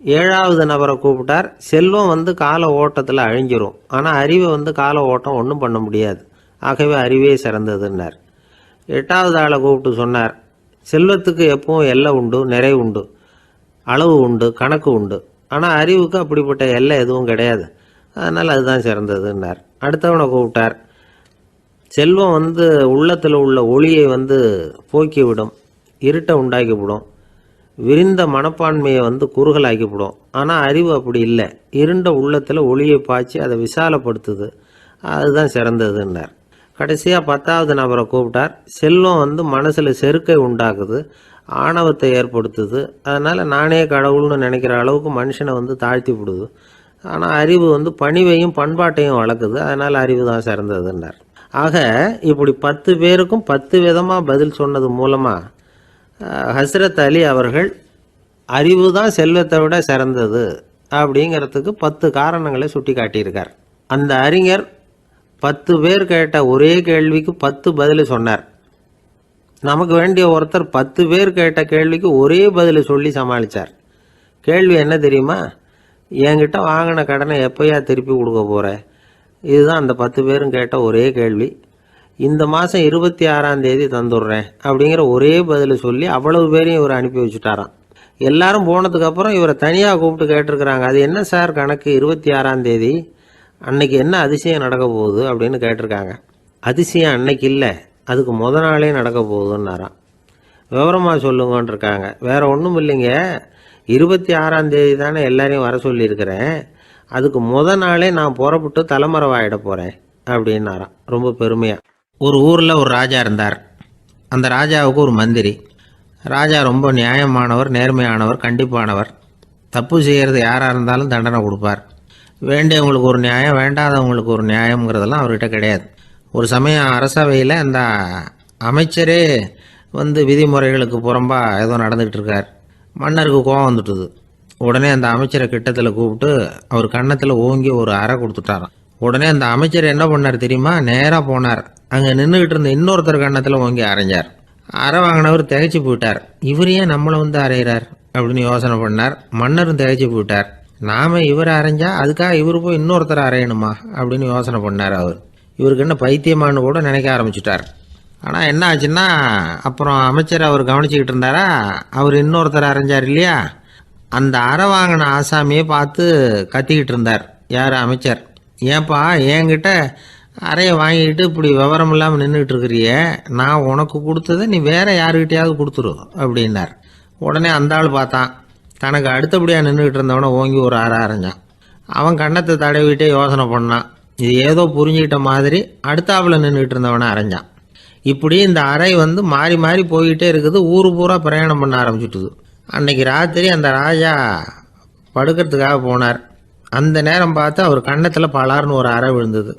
ஏழாவது நபரை கூப்பிட்டார். செல்வம் கால ஓட்டத்தில் அழிஞ்சிரும், ஆனால் அறிவை கால ஓட்டம் ஒன்றும் பண்ண முடியாது, ஆகவே அறிவே சிறந்ததுன்னார். எட்டாவது ஆளை கூப்பிட்டு சொன்னார், செல்வத்துக்கு எப்பவும் எல்லை உண்டு, நிறை உண்டு, அளவு உண்டு, கணக்கு உண்டு. ஆனால் அறிவுக்கு அப்படிப்பட்ட எல்லை எதுவும் கிடையாது, அதனால் அதுதான் சிறந்ததுன்னார். அடுத்தவனை கூப்பிட்டார். செல்வம் உள்ளத்தில் உள்ள ஒளியை போக்கிவிடும், இருட்டை உண்டாக்கிவிடும், விரிந்த மனப்பான்மையை குறுகலாக்கிவிடும். ஆனால் அறிவு அப்படி இல்லை, இருண்ட உள்ளத்தில் ஒளியை பாய்ச்சி அதை விசாலப்படுத்துது, அதுதான் சிறந்ததுன்னார். கடைசியாக 10வது நபரை கூப்பிட்டார். செல்வம் மனசில் செருக்கை உண்டாக்குது, ஆணவத்தை ஏற்படுத்துது, அதனால் நானே கடவுள்னு நினைக்கிற அளவுக்கு மனுஷனை தாழ்த்தி விடுது. ஆனால் அறிவு பணிவையும் பண்பாட்டையும் வளர்க்குது, அதனால் அறிவு தான் சிறந்ததுன்னார். ஆக இப்படி 10 பேருக்கும் 10 விதமாக பதில் சொன்னது மூலமாக ஹஸ்ரத் அலி அவர்கள் அறிவு தான் செல்வத்தை விட சிறந்தது அப்படிங்கிறதுக்கு 10 காரணங்களை சுட்டி காட்டியிருக்கார். அந்த அறிஞர் 10 பேர் கேட்ட ஒரே கேள்விக்கு 10 பதில் சொன்னார். நமக்கு வேண்டிய ஒருத்தர் 10 பேர் கேட்ட கேள்விக்கு ஒரே பதில் சொல்லி சமாளித்தார். கேள்வி என்ன தெரியுமா? என்கிட்ட வாங்கின கடனை எப்போயா திருப்பி கொடுக்க போகிற? இதுதான் அந்த 10 பேரும் கேட்ட ஒரே கேள்வி. இந்த மாதம் 26ஆம் தேதி தந்துடுறேன் அப்படிங்கிற ஒரே பதில் சொல்லி அவ்வளவு பேரையும் இவர் அனுப்பி வச்சுட்டாராம். எல்லாரும் போனதுக்கப்புறம் இவரை தனியாக கூப்பிட்டு கேட்டிருக்கிறாங்க. அது என்ன சார் கணக்கு, 26ஆம் தேதி அன்னைக்கு என்ன அதிசயம் நடக்க போகுது அப்படின்னு கேட்டிருக்காங்க. அதிசயம் அன்னைக்கு இல்லை, அதுக்கு நாளே நடக்க போகுதுன்னாராம். விவரமாக சொல்லுங்கன்னு இருக்காங்க. வேற ஒன்றும் இல்லைங்க, 26ஆம் தேதி தானே எல்லாரையும் வர சொல்லியிருக்கிறேன், அதுக்கு நாளே நான் புறப்பட்டு தலைமறைவாயிட போகிறேன் அப்படின்னாராம் ரொம்ப பெருமையாக. ஒரு ஊரில் ஒரு ராஜா இருந்தார். அந்த ராஜாவுக்கு ஒரு மந்திரி. ராஜா ரொம்ப நியாயமானவர், நேர்மையானவர், கண்டிப்பானவர். தப்பு செய்கிறது யாராக இருந்தாலும் தண்டனை கொடுப்பார். வேண்டியவங்களுக்கு ஒரு நியாயம், வேண்டாதவங்களுக்கு ஒரு நியாயங்கிறதெல்லாம் அவர்கிட்ட கிடையாது. ஒரு சமயம் அரசவையில் அந்த அமைச்சரே விதிமுறைகளுக்கு புறம்பா ஏதோ நடந்துகிட்டு இருக்கார். மன்னருக்கு கோபம் வந்துட்டுது. உடனே அந்த அமைச்சரை கிட்டத்தில் கூப்பிட்டு அவர் கன்னத்தில் ஓங்கி ஒரு அறை கொடுத்துட்டாராம். உடனே அந்த அமைச்சர் என்ன பண்ணார் தெரியுமா? நேராக போனார். அங்கே நின்றுக்கிட்டு இருந்த இன்னொருத்தர் கன்னத்தில் ஓங்கி அரைஞ்சார். அறை வாங்கினவர் திகைச்சு போயிட்டார். இவர் ஏன் நம்மளை வந்து அரைகிறார் அப்படின்னு யோசனை பண்ணார். மன்னரும் திகைச்சு போயிட்டார். நாம இவரை அரைஞ்சா அதுக்காக இவர் போய் இன்னொருத்தரை அரையணுமா அப்படின்னு யோசனை பண்ணார். இவருக்கு என்ன பைத்தியமானு கூட நினைக்க ஆரம்பிச்சிட்டார். ஆனால் என்ன ஆச்சுன்னா, அப்புறம் அமைச்சர் அவர் கவனிச்சுக்கிட்டு இருந்தாரா, அவர் இன்னொருத்தர் அரைஞ்சார் இல்லையா, அந்த அறை வாங்கின ஆசாமியை பார்த்து கத்திக்கிட்டு இருந்தார். யார்? அமைச்சர். ஏன்பா என்கிட்ட அறையை வாங்கிக்கிட்டு இப்படி விவரம் இல்லாமல் நின்றுக்கிட்டு இருக்கிறிய, நான் உனக்கு கொடுத்ததை நீ வேற யாருக்கிட்டையாவது கொடுத்துரு அப்படின்னார். உடனே அந்த ஆள் பார்த்தான். தனக்கு அடுத்தபடியாக நின்றுக்கிட்டு இருந்தவனை ஓங்கி ஒரு அறை அரைஞ்சான். அவன் கன்னத்தை தடவிட்டே யோசனை பண்ணான். இது ஏதோ புரிஞ்சுக்கிட்ட மாதிரி அடுத்தாப்புல நின்றுக்கிட்டு இருந்தவனை அரைஞ்சான். இப்படி இந்த அறை வந்து மாறி மாறி போய்கிட்டே இருக்குது. ஊர் பூரா பிரயாணம் பண்ண ஆரம்பிச்சுட்டுது. அன்னைக்கு ராத்திரி அந்த ராஜா படுக்கிறதுக்காக போனார். அந்த நேரம் பார்த்து அவர் கன்னத்தில் பலார்னு ஒரு அறை விழுந்தது.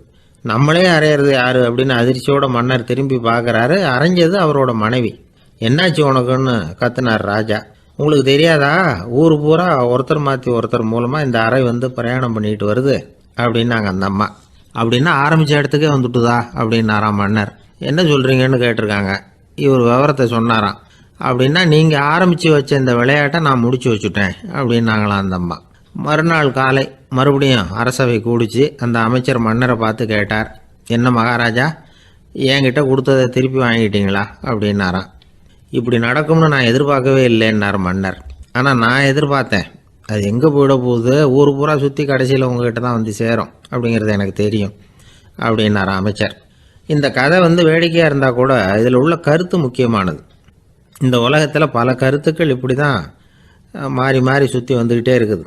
நம்மளே அரையிறது யாரு அப்படின்னு அதிர்ச்சியோட மன்னர் திரும்பி பார்க்குறாரு. அரைஞ்சது அவரோட மனைவி. என்னாச்சு உனக்குன்னு கத்துனார் ராஜா. உங்களுக்கு தெரியாதா, ஊர் பூரா ஒருத்தர் மாற்றி ஒருத்தர் மூலமாக இந்த அறை வந்து பிரயாணம் பண்ணிட்டு வருது அப்படின்னாங்க அந்த அம்மா. அப்படின்னா ஆரம்பித்த இடத்துக்கே வந்துட்டுதா அப்படின்னாராம் மன்னர். என்ன சொல்கிறீங்கன்னு கேட்டிருக்காங்க. இவர் விவரத்தை சொன்னாராம். அப்படின்னா நீங்கள் ஆரம்பித்து வச்ச இந்த விளையாட்டை நான் முடிச்சு வச்சுட்டேன் அப்படின்னாங்களாம் அந்த அம்மா. மறுநாள் காலை மறுபடியும் அரசவை கூடிச்சு அந்த அமைச்சர் மன்னரை பார்த்து கேட்டார். என்ன மகாராஜா, என்கிட்ட கொடுத்ததை திருப்பி வாங்கிட்டீங்களா அப்படின்னாராம். இப்படி நடக்கும்னு நான் எதிர்பார்க்கவே இல்லைன்னார் மன்னர். ஆனால் நான் எதிர்பார்த்தேன். அது எங்கே போயிட போகுது, ஊர் பூரா சுற்றி கடைசியில் உங்ககிட்ட தான் வந்து சேரும் அப்படிங்கிறது எனக்கு தெரியும் அப்படின்னார் அமைச்சர். இந்த கதை வந்து வேடிக்கையாக இருந்தால் கூட இதில் உள்ள கருத்து முக்கியமானது. இந்த உலகத்தில் பல கருத்துக்கள் இப்படி தான் மாறி மாறி சுற்றி வந்துக்கிட்டே இருக்குது.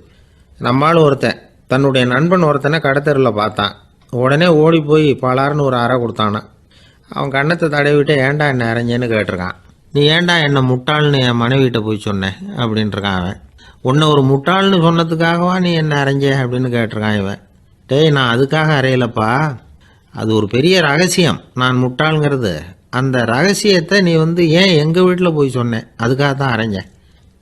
நம்மளும் ஒருத்தன் தன்னுடைய நண்பன் ஒருத்தனை கடத்தரில் பார்த்தான். உடனே ஓடி போய் பலார்னு ஒரு அறை கொடுத்தானான். அவன் கன்னத்தை தடவிட்டு ஏன்டா என்ன அரைஞ்சேன்னு கேட்டிருக்கான். நீ ஏன்டா என்னை முட்டாள்னு என் மனைவிட்ட போய் சொன்னேன் அப்படின்ட்டுருக்கான் அவன். உன்னை ஒரு முட்டாள்னு சொன்னதுக்காகவா நீ என்ன அரைஞ்ச அப்படின்னு கேட்டிருக்கான் இவன். டேய், நான் அதுக்காக அறையலப்பா, அது ஒரு பெரிய ரகசியம். நான் முட்டாளுங்கிறது அந்த ரகசியத்தை நீ வந்து ஏன் எங்கள் வீட்டில் போய் சொன்னேன், அதுக்காக தான் அரைஞ்சேன்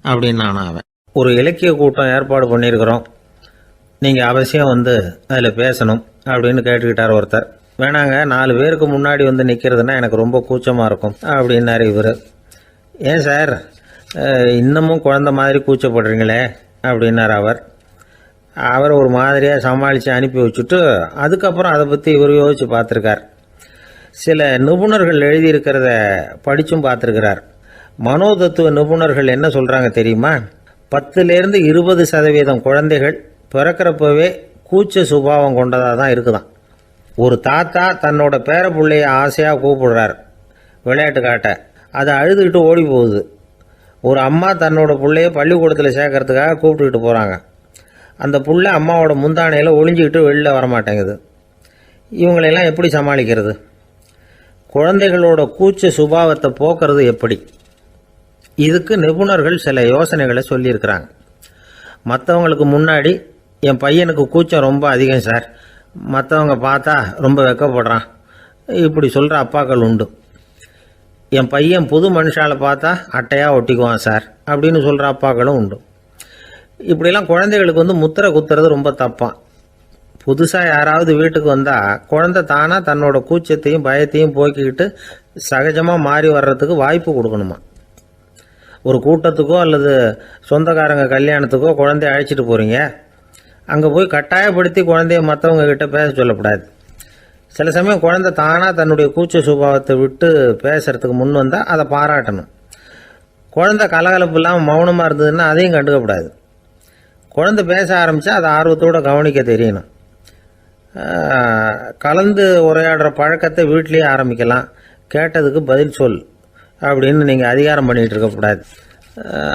அப்படின்னு நான் அவன். ஒரு இலக்கிய கூட்டம் ஏற்பாடு பண்ணியிருக்கிறோம், நீங்கள் அவசியம் வந்து அதில் பேசணும் அப்படின்னு கேட்டுக்கிட்டார் ஒருத்தர். வேணாங்க, 4 பேருக்கு முன்னாடி வந்து நிற்கிறதுனா எனக்கு ரொம்ப கூச்சமாக இருக்கும் அப்படின்னாரு இவர். ஏன் சார் இன்னமும் குழந்த மாதிரி கூச்சப்படுறீங்களே அப்படின்னார் அவர். அவரை ஒரு மாதிரியாக சமாளித்து அனுப்பி வச்சுட்டு அதுக்கப்புறம் அதை பற்றி இவர் யோசித்து பார்த்துருக்கார். சில நிபுணர்கள் எழுதியிருக்கிறத படித்தும் பார்த்துருக்கிறார். மனோதத்துவ நிபுணர்கள் என்ன சொல்கிறாங்க தெரியுமா? 10லேருந்து 20% குழந்தைகள் பிறக்கிறப்பவே கூச்ச சுபாவம் கொண்டதாக தான் இருக்குதான். ஒரு தாத்தா தன்னோட பேர பிள்ளைய ஆசையாக கூப்பிடுறார் விளையாட்டு காட்ட, அதை அழுதுகிட்டு ஓடி போகுது. ஒரு அம்மா தன்னோட பிள்ளைய பள்ளிக்கூடத்தில் சேர்க்கறதுக்காக கூப்பிட்டுக்கிட்டு போகிறாங்க. அந்த புள்ள அம்மாவோட முந்தானையில் ஒளிஞ்சிக்கிட்டு வெளியில் வரமாட்டேங்குது. இவங்களெல்லாம் எப்படி சமாளிக்கிறது? குழந்தைகளோட கூச்ச சுபாவத்தை போக்குறது எப்படி? இதுக்கு நிபுணர்கள் சில யோசனைகளை சொல்லியிருக்கிறாங்க. மற்றவங்களுக்கு முன்னாடி என் பையனுக்கு கூச்சம் ரொம்ப அதிகம் சார், மற்றவங்க பார்த்தா ரொம்ப வெக்கப்படுறான், இப்படி சொல்கிற அப்பாக்கள் உண்டு. என் பையன் புது மனுஷால பார்த்தா அட்டையாக ஒட்டிக்குவான் சார் அப்படின்னு சொல்கிற அப்பாக்களும் உண்டு. இப்படிலாம் குழந்தைகளுக்கு வந்து முத்திரை குத்துறது ரொம்ப தப்பான். புதுசாக யாராவது வீட்டுக்கு வந்தால் குழந்தை தானாக தன்னோட கூச்சத்தையும் பயத்தையும் போக்கிக்கிட்டு சகஜமாக மாறி வர்றதுக்கு வாய்ப்பு கொடுக்கணுமா. ஒரு கூட்டத்துக்கோ அல்லது சொந்தக்காரங்க கல்யாணத்துக்கோ குழந்தைய அழைச்சிட்டு போகிறீங்க, அங்கே போய் கட்டாயப்படுத்தி குழந்தைய மற்றவங்க கிட்ட பேச சொல்லக்கூடாது. சில சமயம் குழந்தை தானாக தன்னுடைய கூச்ச சுபாவத்தை விட்டு பேசுகிறதுக்கு முன் வந்தால் அதை பாராட்டணும். குழந்தை கலகலப்பு இல்லாமல் மௌனமாக இருந்ததுன்னா அதையும் கண்டுக்கக்கூடாது. குழந்தை பேச ஆரம்பித்தா அதை ஆர்வத்தோடு கவனிக்க தெரியணும். கலந்து உரையாடுற பழக்கத்தை வீட்லேயே ஆரம்பிக்கலாம். கேட்டதுக்கு பதில் சொல் அப்படின்னு நீங்கள் அதிகாரம் பண்ணிகிட்டு இருக்கக்கூடாது.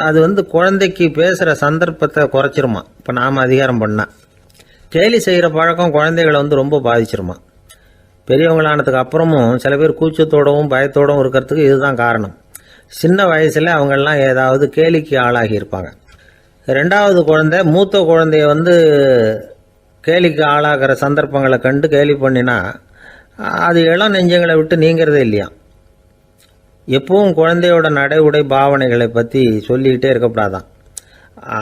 அது வந்து குழந்தைக்கு பேசுகிற சந்தர்ப்பத்தை குறைச்சிருமா. இப்போ நாம் அதிகாரம் பண்ணால் கேலி செய்கிற பழக்கம் குழந்தைகளை வந்து ரொம்ப பாதிச்சிருமா. பெரியவங்களானதுக்கு அப்புறமும் சில பேர் கூச்சத்தோடவும் பயத்தோடவும் இருக்கிறதுக்கு இதுதான் காரணம். சின்ன வயசில் அவங்கெல்லாம் ஏதாவது கேலிக்கு ஆளாகி இருப்பாங்க. 2வது குழந்தை மூத்த குழந்தைய வந்து கேலிக்கு ஆளாகிற சந்தர்ப்பங்களை கண்டு கேலி பண்ணினா அது இளம் நெஞ்சங்களை விட்டு நீங்கிறதே இல்லையா. எப்பவும் குழந்தையோட நடை உடை பாவனைகளை பற்றி சொல்லிக்கிட்டே இருக்கக்கூடாதான்.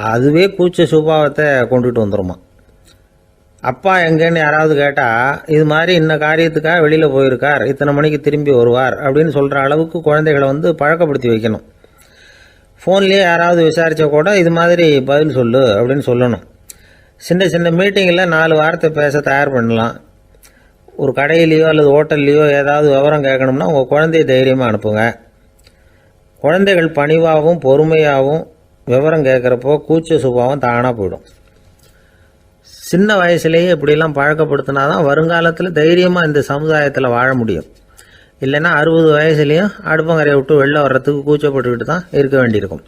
அதுவே கூச்ச சுபாவத்தை கொண்டுட்டு வந்துருமா. அப்பா எங்கேன்னு யாராவது கேட்டால் இது மாதிரி இன்ன காரியத்துக்காக வெளியில் போயிருக்கார், இத்தனை மணிக்கு திரும்பி வருவார் அப்படின்னு சொல்கிற அளவுக்கு குழந்தைகளை பழக்கப்படுத்தி வைக்கணும். ஃபோன்லேயே யாராவது விசாரித்தா கூட இது மாதிரி பதில் சொல்லு அப்படின்னு சொல்லணும். சின்ன சின்ன மீட்டிங்கில் 4 வார்த்தை பேச தயார் பண்ணலாம். ஒரு கடையிலையோ அல்லது ஹோட்டல்லையோ ஏதாவது விவரம் கேட்கணும்னா உங்கள் குழந்தைய தைரியமாக அனுப்புங்க. குழந்தைகள் பணிவாகவும் பொறுமையாகவும் விவரம் கேட்குறப்போ கூச்ச சுபாவம் தானாக போயிடும். சின்ன வயசுலேயே இப்படிலாம் பழக்கப்படுத்தினா தான் வருங்காலத்தில் தைரியமாக இந்த சமுதாயத்தில் வாழ முடியும். இல்லைன்னா 60 வயசுலேயும் அடுப்பங்கரையை விட்டு வெளில வர்றதுக்கு கூச்சப்பட்டுக்கிட்டு தான் இருக்க வேண்டியிருக்கும்.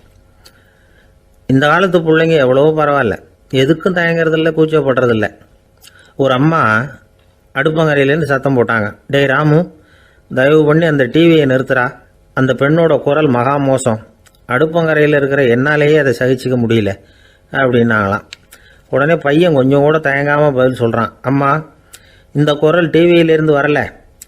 இந்த காலத்து பிள்ளைங்க எவ்வளவோ பரவாயில்ல, எதுக்கும் தயங்குறதில்ல, கூச்சப்படுறதில்ல. ஒரு அம்மா அடுப்பங்கரையிலேருந்து சத்தம் போட்டாங்க, டேய் ராமு, தயவு பண்ணி அந்த டிவியை நிறுத்துறா, அந்த பெண்ணோட குரல் மகா மோசம், அடுப்பங்கரையில் இருக்கிற என்னாலேயே அதை சகிச்சிக்க முடியல அப்படின்னாங்களாம். உடனே பையன் கொஞ்சம் கூட தயங்காமல் பதில் சொல்கிறான், அம்மா இந்த குரல் டிவியிலேருந்து வரல,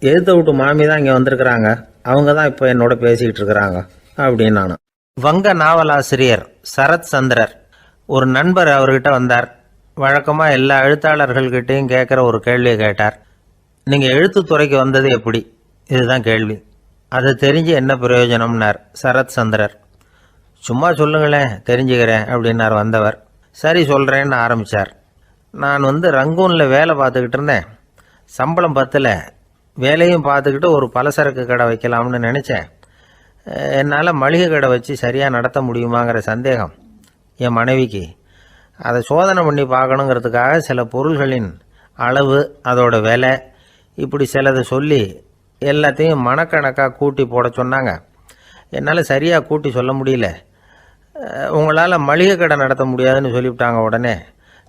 எழுத்த விட்டு மாமி தான் இங்கே வந்திருக்கிறாங்க, அவங்க தான் இப்போ என்னோட பேசிக்கிட்டு இருக்கிறாங்க அப்படின்னு. நான் வங்க நாவலாசிரியர் சரத் சந்திரர் ஒரு நண்பர் அவர்கிட்ட வந்தார். வழக்கமாக எல்லா எழுத்தாளர்கள்கிட்டையும் கேட்குற ஒரு கேள்வியை கேட்டார். நீங்கள் எழுத்துத்துறைக்கு வந்தது எப்படி? இதுதான் கேள்வி. அதை தெரிஞ்சு என்ன பிரயோஜனம்னார் சரத் சந்திரர். சும்மா சொல்லுங்களேன், தெரிஞ்சுக்கிறேன் அப்படின்னார் வந்தவர். சரி சொல்கிறேன்னு ஆரம்பித்தார். நான் ரங்கூனில் வேலை பார்த்துக்கிட்டு இருந்தேன். சம்பளம் பத்தல, வேலையும் பார்த்துக்கிட்டு ஒரு பலசரக்கு கடை வைக்கலாம்னு நினச்சேன். என்னால் மளிகை கடை வச்சு சரியாக நடத்த முடியுமாங்கிற சந்தேகம் என் மனைவிக்கு. அதை சோதனை பண்ணி பார்க்கணுங்கிறதுக்காக சில பொருள்களின் அளவு, அதோட விலை, இப்படி சிலதை சொல்லி எல்லாத்தையும் மனக்கணக்காக கூட்டி போட சொன்னாங்க. என்னால் சரியாக கூட்டி சொல்ல முடியல. உங்களால் மளிகை கடை நடத்த முடியாதுன்னு சொல்லிவிட்டாங்க. உடனே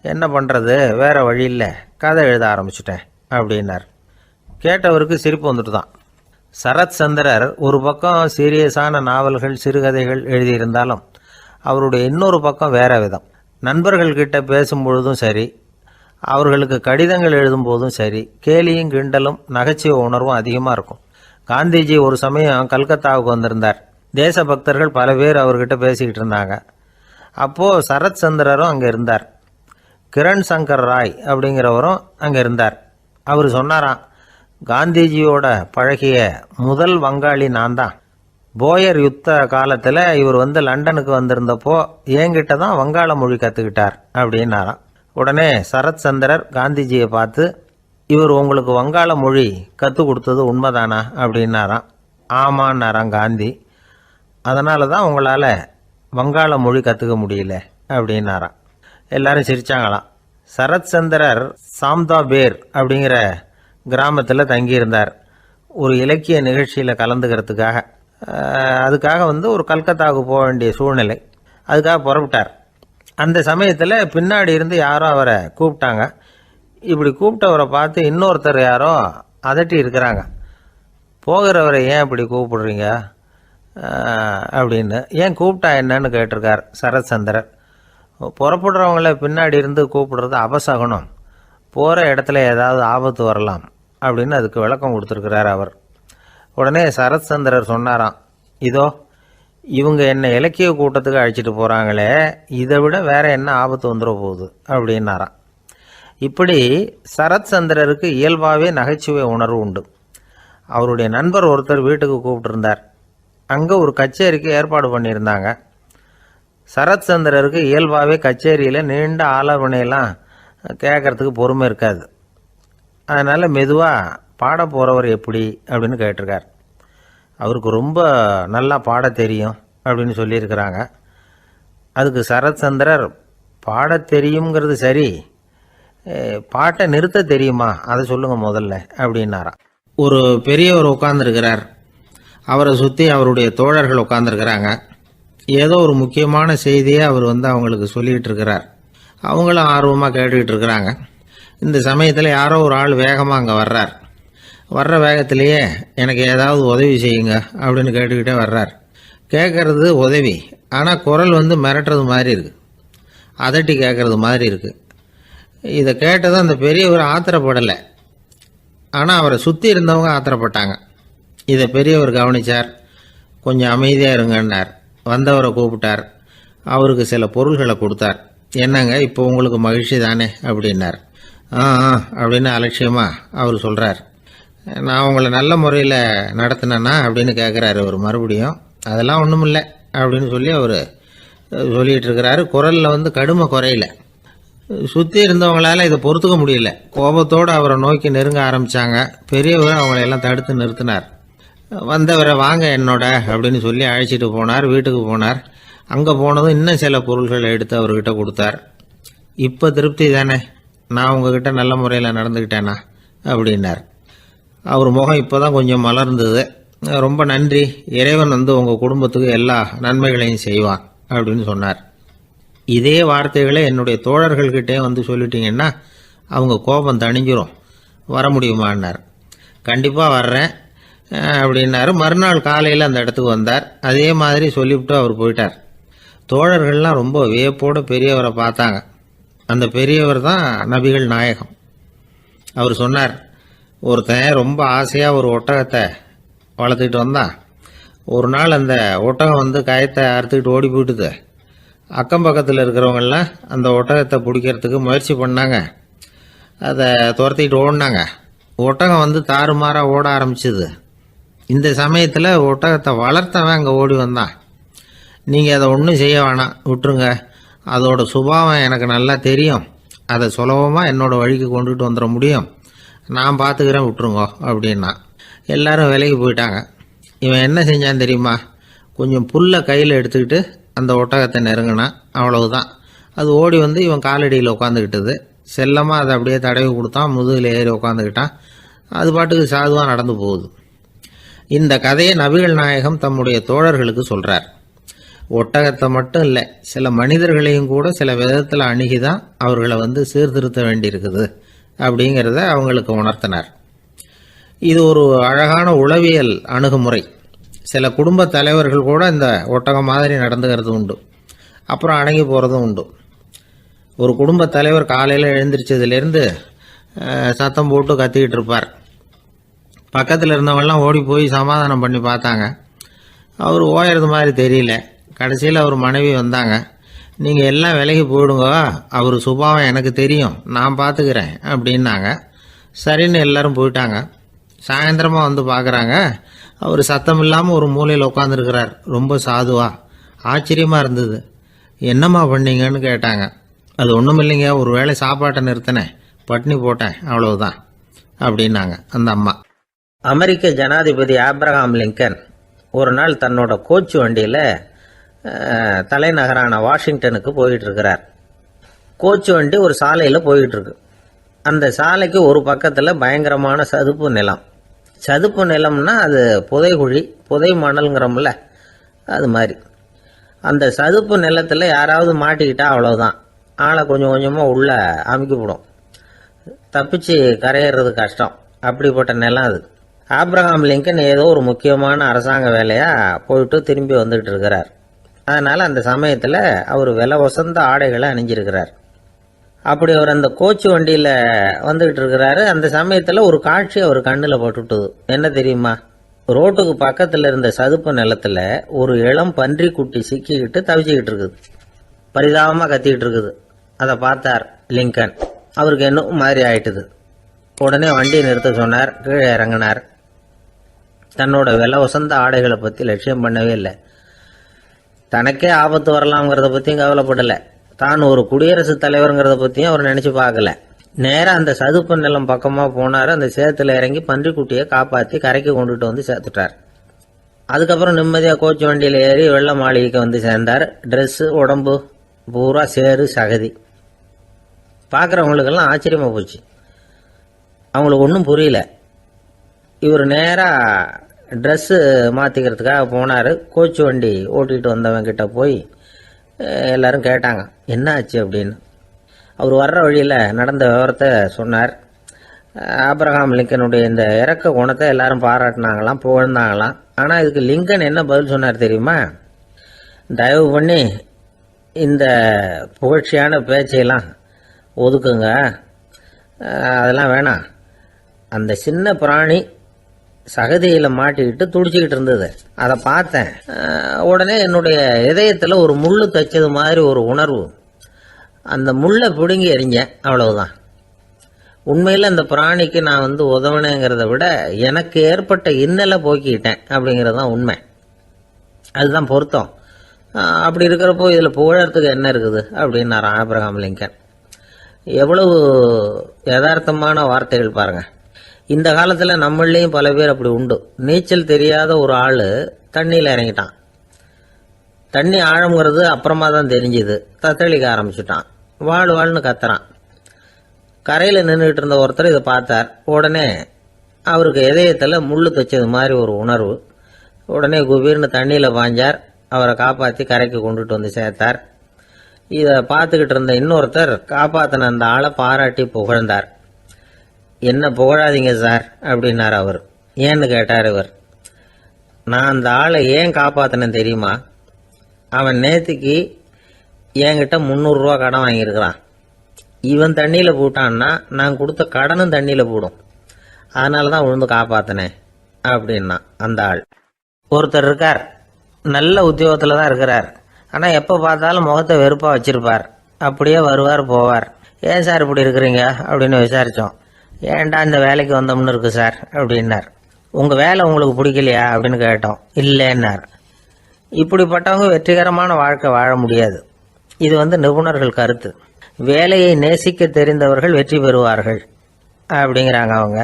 என்ன பண்ணுறது, வேறு வழி இல்லை, கதை எழுத ஆரம்பிச்சிட்டேன் அப்படின்னார். கேட்டவருக்கு சிரிப்பு வந்துட்டு தான். சரத் சந்திரர் ஒரு பக்கம் சீரியஸான நாவல்கள், சிறுகதைகள் எழுதியிருந்தாலும் அவருடைய இன்னொரு பக்கம் வேற விதம். நண்பர்கள்கிட்ட பேசும்பொழுதும் சரி, அவர்களுக்கு கடிதங்கள் எழுதும்போதும் சரி, கேலியும் கிண்டலும் நகைச்சுவை உணர்வும் அதிகமாக இருக்கும். காந்திஜி ஒரு சமயம் கல்கத்தாவுக்கு வந்திருந்தார். தேசபக்தர்கள் பல பேர் அவர்கிட்ட பேசிக்கிட்டு இருந்தாங்க. அப்போது சரத் சந்திரரும் அங்கே இருந்தார். கிரண் சங்கர் ராய் அப்படிங்கிறவரும் அங்கே இருந்தார். அவர் சொன்னாராம், காந்திஜியோட பழகிய முதல் வங்காளி நான் தான். போயர் யுத்த காலத்தில் இவர் லண்டனுக்கு வந்திருந்தப்போ என்கிட்ட தான் வங்காள மொழி கற்றுக்கிட்டார் அப்படின்னாராம். உடனே சரத் சந்திரர் காந்திஜியை பார்த்து, இவர் உங்களுக்கு வங்காள மொழி கற்றுக் கொடுத்தது உண்மைதானா அப்படின்னாராம். ஆமான்னாராம் காந்தி. அதனால தான் உங்களால் வங்காள மொழி கற்றுக்க முடியல அப்படின்னாராம். எல்லாரும் சிரித்தாங்களாம். சரத் சந்திரர் சாம்தாபேர் அப்படிங்கிற கிராமத்தில் தங்கியிருந்தார் ஒரு இலக்கிய நிகழ்ச்சியில் கலந்துக்கிறதுக்காக. அதுக்காக ஒரு கல்கத்தாவுக்கு போக வேண்டிய சூழ்நிலை. அதுக்காக புறப்பட்டார். அந்த சமயத்தில் பின்னாடி இருந்து யாரோ அவரை கூப்பிட்டாங்க. இப்படி கூப்பிட்டவரை பார்த்து இன்னொருத்தர் யாரோ அதட்டி இருக்கிறாங்க. போகிறவரை ஏன் இப்படி கூப்பிடுறீங்க அப்படின்னு. ஏன் கூப்பிட்டா என்னன்னு கேட்டிருக்கார் சரத் சந்திரர். புறப்படுறவங்கள பின்னாடி இருந்து கூப்பிடுறது அபசகுனம், போகிற இடத்துல ஏதாவது ஆபத்து வரலாம் அப்படின்னு அதுக்கு விளக்கம் கொடுத்துருக்கிறார் அவர். உடனே சரத் சந்திரர் சொன்னாராம், இதோ இவங்க என்னை இலக்கிய கூட்டத்துக்கு அழைச்சிட்டு போகிறாங்களே, இதை விட வேற என்ன ஆபத்து வந்துட போகுது அப்படின்னாராம். இப்படி சரத் சந்திரருக்கு இயல்பாகவே நகைச்சுவை உணர்வு உண்டு. அவருடைய நண்பர் ஒருத்தர் வீட்டுக்கு கூப்பிட்டுருந்தார். அங்கே ஒரு கச்சேரிக்கு ஏற்பாடு பண்ணியிருந்தாங்க. சரத் சந்திரருக்கு இயல்பாகவே கச்சேரியில் நீண்ட ஆலோசனையெல்லாம் கேட்கறதுக்கு பொறுமை இருக்காது. அதனால் மெதுவாக பாட போகிறவர் எப்படி அப்படின்னு கேட்டிருக்கார். அவருக்கு ரொம்ப நல்லா பாட தெரியும் அப்படின்னு சொல்லியிருக்கிறாங்க. அதுக்கு சரத் சந்திரர், பாட தெரியுங்கிறது சரி, பாட்டை நிறுத்த தெரியுமா அதை சொல்லுங்கள் முதல்ல அப்படின்னாராம். ஒரு பெரியவர் உட்கார்ந்துருக்கிறார். அவரை சுற்றி அவருடைய தோழர்கள் உட்காந்துருக்கிறாங்க. ஏதோ ஒரு முக்கியமான செய்தியை அவர் அவங்களுக்கு சொல்லிகிட்டு இருக்கிறார். அவங்களும் ஆர்வமாக கேட்டுக்கிட்டு இருக்கிறாங்க. இந்த சமயத்தில் யாரோ ஒரு ஆள் வேகமாக அங்கே வர்றார். வர்ற வேகத்திலேயே எனக்கு ஏதாவது உதவி செய்யுங்க அப்படின்னு கேட்டுக்கிட்டே வர்றார். கேட்குறது உதவி, ஆனால் குரல் மிரட்டுறது மாதிரி இருக்குது, அதட்டி கேட்குறது மாதிரி இருக்குது. இதை கேட்டதும் அந்த பெரியவர் ஆத்திரப்படலை, ஆனால் அவரை சுற்றி இருந்தவங்க ஆத்திரப்பட்டாங்க. இதை பெரியவர் கவனித்தார். கொஞ்சம் அமைதியாக இருங்கன்னார். வந்தவரை கூப்பிட்டார். அவருக்கு சில பொருள்களை கொடுத்தார். என்னங்க இப்போ உங்களுக்கு மகிழ்ச்சி தானே அப்படின்னார். ஆ அப்படின்னு அலட்சியமாக அவர் சொல்கிறார். நான் உங்களை நல்ல முறையில் நடத்தினேன்னா அப்படின்னு கேட்குறாரு அவர் மறுபடியும். அதெல்லாம் ஒன்றும் இல்லை அப்படின்னு சொல்லி அவர் சொல்லிகிட்டு இருக்கிறாரு. குரலில் கடுமை குறையில. சுற்றி இருந்தவங்களால இதை பொறுத்துக்க முடியல. கோபத்தோடு அவரை நோக்கி நெருங்க ஆரம்பித்தாங்க. பெரியவர் அவங்களையெல்லாம் தடுத்து நிறுத்தினார். வந்தவரை வாங்க என்னோட அப்படின்னு சொல்லி அழைச்சிட்டு போனார். வீட்டுக்கு போனார். அங்கே போனதும் இன்னும் சில பொருள்களை எடுத்து அவர்கிட்ட கொடுத்தார். இப்போ திருப்தி தானே, நான் உங்ககிட்ட நல்ல முறையில் நடந்துக்கிட்டேனா அப்படின்னார். அவர் முகம் இப்போ தான் கொஞ்சம் மலர்ந்தது. ரொம்ப நன்றி, இறைவன் உங்கள் குடும்பத்துக்கு எல்லா நன்மைகளையும் செய்வான் அப்படின்னு சொன்னார். இதே வார்த்தைகளை என்னுடைய தோழர்கள்கிட்டே சொல்லிட்டீங்கன்னா அவங்க கோபம் தணிஞ்சிரும், வர முடியுமான்னார். கண்டிப்பாக வர்றேன் அப்படின்னாரு. மறுநாள் காலையில் அந்த இடத்துக்கு வந்தார். அதே மாதிரி சொல்லிவிட்டு அவர் போயிட்டார். தோழர்கள்லாம் ரொம்ப வியப்போடு பெரியவரை பார்த்தாங்க. அந்த பெரியவர் தான் நபிகள் நாயகம். அவர் சொன்னார், ஒருத்தன் ரொம்ப ஆசையாக ஒரு ஒட்டகத்தை வளர்த்துக்கிட்டு வந்தான். ஒரு நாள் அந்த ஒட்டகம் கயத்தை அறுத்துக்கிட்டு ஓடி போயிட்டுது. அக்கம் பக்கத்தில் இருக்கிறவங்கெல்லாம் அந்த ஒட்டகத்தை பிடிக்கிறதுக்கு முயற்சி பண்ணாங்க. அதை துரத்திக்கிட்டு ஓடினாங்க. ஒட்டகம் தாறுமாறாக ஓட ஆரம்பிச்சுது. இந்த சமயத்தில் ஒட்டகத்தை வளர்த்தவன் அங்கே ஓடி வந்தான். நீங்கள் அதை ஒன்றும் செய்ய வேணாம், விட்டுருங்க. அதோட சுபாவம் எனக்கு நல்லா தெரியும். அதை சுலபமாக என்னோடய வழிக்கு கொண்டுகிட்டு வந்துட முடியும். நான் பார்த்துக்கிறேன், விட்டுருங்கோ அப்படின்னா. எல்லாரும் விலைக்கு போயிட்டாங்க. இவன் என்ன செஞ்சான் தெரியுமா? கொஞ்சம் புல்லை கையில் எடுத்துக்கிட்டு அந்த ஒட்டகத்தை நெருங்கினான். அவ்வளவுதான். அது ஓடி இவன் காலடியில் உட்காந்துக்கிட்டது. செல்லமாக அதை அப்படியே தடவி கொடுத்தான். முதுகில் ஏறி உட்காந்துக்கிட்டான். அது பாட்டுக்கு சாதுவாக நடந்து போகுது. இந்த கதையை நபிகள் நாயகம் தம்முடைய தோழர்களுக்கு சொல்கிறார். ஒட்டகத்தை மட்டும் இல்லை, சில மனிதர்களையும் கூட சில விதத்தில் அணுகி தான் அவர்களை சீர்திருத்த வேண்டியிருக்குது அப்படிங்கிறத அவங்களுக்கு உணர்த்தினார். இது ஒரு அழகான உளவியல் அணுகுமுறை. சில குடும்ப தலைவர்கள் கூட இந்த ஒட்டகம் மாதிரி நடந்துக்கிறது உண்டு. அப்புறம் அடங்கி போகிறதும் உண்டு. ஒரு குடும்ப தலைவர் காலையில் எழுந்திரிச்சதுலேருந்து சத்தம் போட்டு கத்திக்கிட்டு இருப்பார். பக்கத்தில் இருந்தவங்கெல்லாம் ஓடி போய் சமாதானம் பண்ணி பார்த்தாங்க. அவர் ஓயறது மாதிரி தெரியல. கடைசியில் அவர் மனைவி வந்தாங்க. நீங்கள் எல்லாம் விலகி போயிடுங்க, அவர் சுபாவம் எனக்கு தெரியும், நான் பார்த்துக்கிறேன் அப்படின்னாங்க. சரின்னு எல்லாரும் போயிட்டாங்க. சாயந்தரமாக பார்க்குறாங்க, அவர் சத்தம் இல்லாமல் ஒரு மூலையில் உட்காந்துருக்கிறார். ரொம்ப சாதுவா. ஆச்சரியமாக இருந்தது. என்னம்மா பண்ணீங்கன்னு கேட்டாங்க. அது ஒன்றும் இல்லைங்க, ஒரு வேளை சாப்பாட்டை நிறுத்தினேன், பட்னி போட்டேன், அவ்வளவுதான் அப்படின்னாங்க அந்த அம்மா. அமெரிக்க ஜனாதிபதி ஆப்ரஹாம் லிங்கன் ஒரு நாள் தன்னோட கோச்சு வண்டியில் தலைநகரான வாஷிங்டனுக்கு போயிட்டு இருக்கிறார். கோச்சு வண்டி ஒரு சாலையில் போயிட்டு இருக்கு. அந்த சாலைக்கு ஒரு பக்கத்தில் பயங்கரமான சதுப்பு நிலம். சதுப்பு நிலம்னா அது புதைகுழி, புதை மணல்ங்கிறோம்ல, அது மாதிரி. அந்த சதுப்பு நிலத்தில் யாராவது மாட்டிக்கிட்டா அவ்வளோதான், ஆளை கொஞ்சம் கொஞ்சமாக உள்ளே அமுக்கிவிடும். தப்பிச்சு கரையிறது கஷ்டம். அப்படிப்பட்ட நிலம் அது. ஆப்ரஹாம் லிங்கன் ஏதோ ஒரு முக்கியமான அரசாங்க வேலையாக போயிட்டு திரும்பி வந்துகிட்டு இருக்கிறார். அதனால் அந்த சமயத்தில் அவர் விலை வசந்த ஆடைகளை அணிஞ்சிருக்கிறார். அப்படி அவர் அந்த கோச்சு வண்டியில் வந்துக்கிட்டு இருக்கிறாரு. அந்த சமயத்தில் ஒரு காட்சி அவர் கண்ணில் பட்டுட்டுது. என்ன தெரியுமா? ரோட்டுக்கு பக்கத்தில் இருந்த சதுப்பு நிலத்தில் ஒரு இளம் பன்றி குட்டி சிக்கிக்கிட்டு தவிச்சிக்கிட்டு இருக்குது. பரிதாபமாக கத்திக்கிட்டு இருக்குது. அதை பார்த்தார் லிங்கன். அவருக்கு இன்னும் மாதிரி ஆயிட்டுது. உடனே வண்டியை நிறுத்த சொன்னார். கீழே இறங்கினார். தன்னோட விலை வசந்த ஆடைகளை பற்றி லட்சியம் பண்ணவே இல்லை. தனக்கே ஆபத்து வரலாம்ங்கிறத பற்றியும் கவலைப்படலை. தான் ஒரு குடியரசுத் தலைவருங்கிறத பற்றியும் அவர் நினச்சி பார்க்கல. நேராக அந்த சதுப்பு நிலம் பக்கமாக போனார். அந்த சேத்துல இறங்கி பன்றிக்குட்டியை காப்பாற்றி கரைக்கு கொண்டுட்டு சேர்த்துட்டார். அதுக்கப்புறம் நிம்மதியாக கோச்சு வண்டியில் ஏறி வெள்ள மாளிகைக்கு சேர்ந்தார். ட்ரெஸ்ஸு உடம்பு பூரா சேரு சகதி. பார்க்குறவங்களுக்கெல்லாம் ஆச்சரியமாக போச்சு. அவங்களுக்கு ஒன்றும் புரியல. இவர் நேராக ட்ரெஸ்ஸு மாற்றிக்கிறதுக்காக போனார். கோச்சு வண்டி ஓட்டிகிட்டு வந்தவங்கிட்ட போய் எல்லாரும் கேட்டாங்க என்ன ஆச்சு அப்படின்னு. அவர் வர்ற வழியில் நடந்த விவரத்தை சொன்னார். ஆப்ரஹாம் லிங்கனுடைய இந்த இறக்க குணத்தை எல்லாரும் பாராட்டினாங்களாம், புகழ்ந்தாங்களாம். ஆனால் இதுக்கு லிங்கன் என்ன பதில் சொன்னார் தெரியுமா? தயவு பண்ணி இந்த புகழ்ச்சியான பேச்சையெல்லாம் ஒதுக்குங்க, அதெல்லாம் வேணாம். அந்த சின்ன பிராணி சகதியில் மாட்டிக்கிட்டு துடிச்சிக்கிட்டு இருந்தது. அதை பார்த்தேன். உடனே என்னுடைய இதயத்தில் ஒரு முள்ளு தைச்சது மாதிரி ஒரு உணர்வு. அந்த முள்ளை பிடுங்கி எறிஞ்சேன், அவ்வளவுதான். உண்மையில் அந்த பிராணிக்கு நான் உதவினேங்கிறத விட எனக்கு ஏற்பட்ட இன்னலை போக்கிக்கிட்டேன் அப்படிங்கிறது தான் உண்மை. அதுதான் பொருத்தம். அப்படி இருக்கிறப்போ இதில் புகழறதுக்கு என்ன இருக்குது அப்படின்னாரு ஆபிரகாம் லிங்கன். எவ்வளவு யதார்த்தமான வார்த்தைகள் பாருங்க. இந்த காலத்தில் நம்மளையும் பல பேர் அப்படி உண்டு. நீச்சல் தெரியாத ஒரு ஆள் தண்ணியில் இறங்கிட்டான். தண்ணி ஆழம்ங்கிறது அப்புறமா தான் தெரிஞ்சுது. தத்தளிக்க ஆரம்பிச்சுட்டான். வாழ்னு கத்துறான். கரையில் நின்றுட்டு இருந்த ஒருத்தர் இதை பார்த்தார். உடனே அவருக்கு இதயத்தில் முள்ளு தைச்சது மாதிரி ஒரு உணர்வு. உடனே குபீர்னு தண்ணியில் பாஞ்சார். அவரை காப்பாற்றி கரைக்கு கொண்டுட்டு வந்து சேர்த்தார். இதை பார்த்துக்கிட்டு இருந்த இன்னொருத்தர் காப்பாற்றின அந்த ஆளை பாராட்டி புகழ்ந்தார். என்ன புகழாதீங்க சார் அப்படின்னார் அவர். ஏன்னு கேட்டார் இவர். நான் அந்த ஆளை ஏன் காப்பாற்றினேன் தெரியுமா? அவன் நேற்றுக்கு என்கிட்ட 300 ரூபா கடன் வாங்கியிருக்கிறான். இவன் தண்ணியில் போட்டான்னா நான் கொடுத்த கடனும் தண்ணியில் போடும். அதனால தான் விழுந்து காப்பாற்றினேன் அப்படின்னா அந்த ஆள். ஒருத்தர் இருக்கார், நல்ல உத்தியோகத்தில் தான் இருக்கிறார். ஆனால் எப்போ பார்த்தாலும் முகத்தை வெறுப்பாக வச்சிருப்பார். அப்படியே வருவார் போவார். ஏன் சார் இப்படி இருக்கிறீங்க அப்படின்னு விசாரித்தோம். ஏன்டா இந்த வேலைக்கு வந்தோம்னு இருக்கு சார் அப்படின்னார். உங்கள் வேலை உங்களுக்கு பிடிக்கலையா அப்படின்னு கேட்டோம். இல்லைன்னார். இப்படிப்பட்டவங்க வெற்றிகரமான வாழ்க்கை வாழ முடியாது. இது நிபுணர்கள் கருத்து. வேலையை நேசிக்க தெரிந்தவர்கள் வெற்றி பெறுவார்கள் அப்படிங்கிறாங்க அவங்க.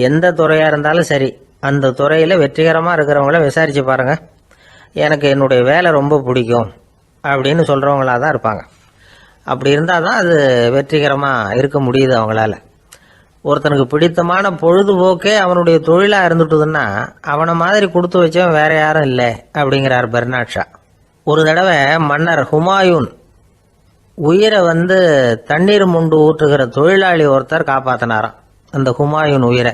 எந்த துறையாக இருந்தாலும் சரி, அந்த துறையில் வெற்றிகரமாக இருக்கிறவங்கள விசாரித்து பாருங்கள். எனக்கு என்னுடைய வேலை ரொம்ப பிடிக்கும் அப்படின்னு சொல்கிறவங்களாக தான் இருப்பாங்க. அப்படி இருந்தால் தான் அது வெற்றிகரமாக இருக்க முடியுது அவங்களால. ஒருத்தனுக்கு பிடித்தமான பொழுதுபோக்கே அவனுடைய தொழிலாக இருந்துட்டுதுன்னா அவனை மாதிரி கொடுத்து வச்சவன் வேற யாரும் இல்லை அப்படிங்கிறார் பெர்னாட் ஷா. ஒரு தடவை மன்னர் ஹுமாயூன் உயிரை தண்ணீர் முண்டு ஊற்றுகிற தொழிலாளி ஒருத்தர் காப்பாற்றினாராம் அந்த ஹுமாயூன் உயிரை.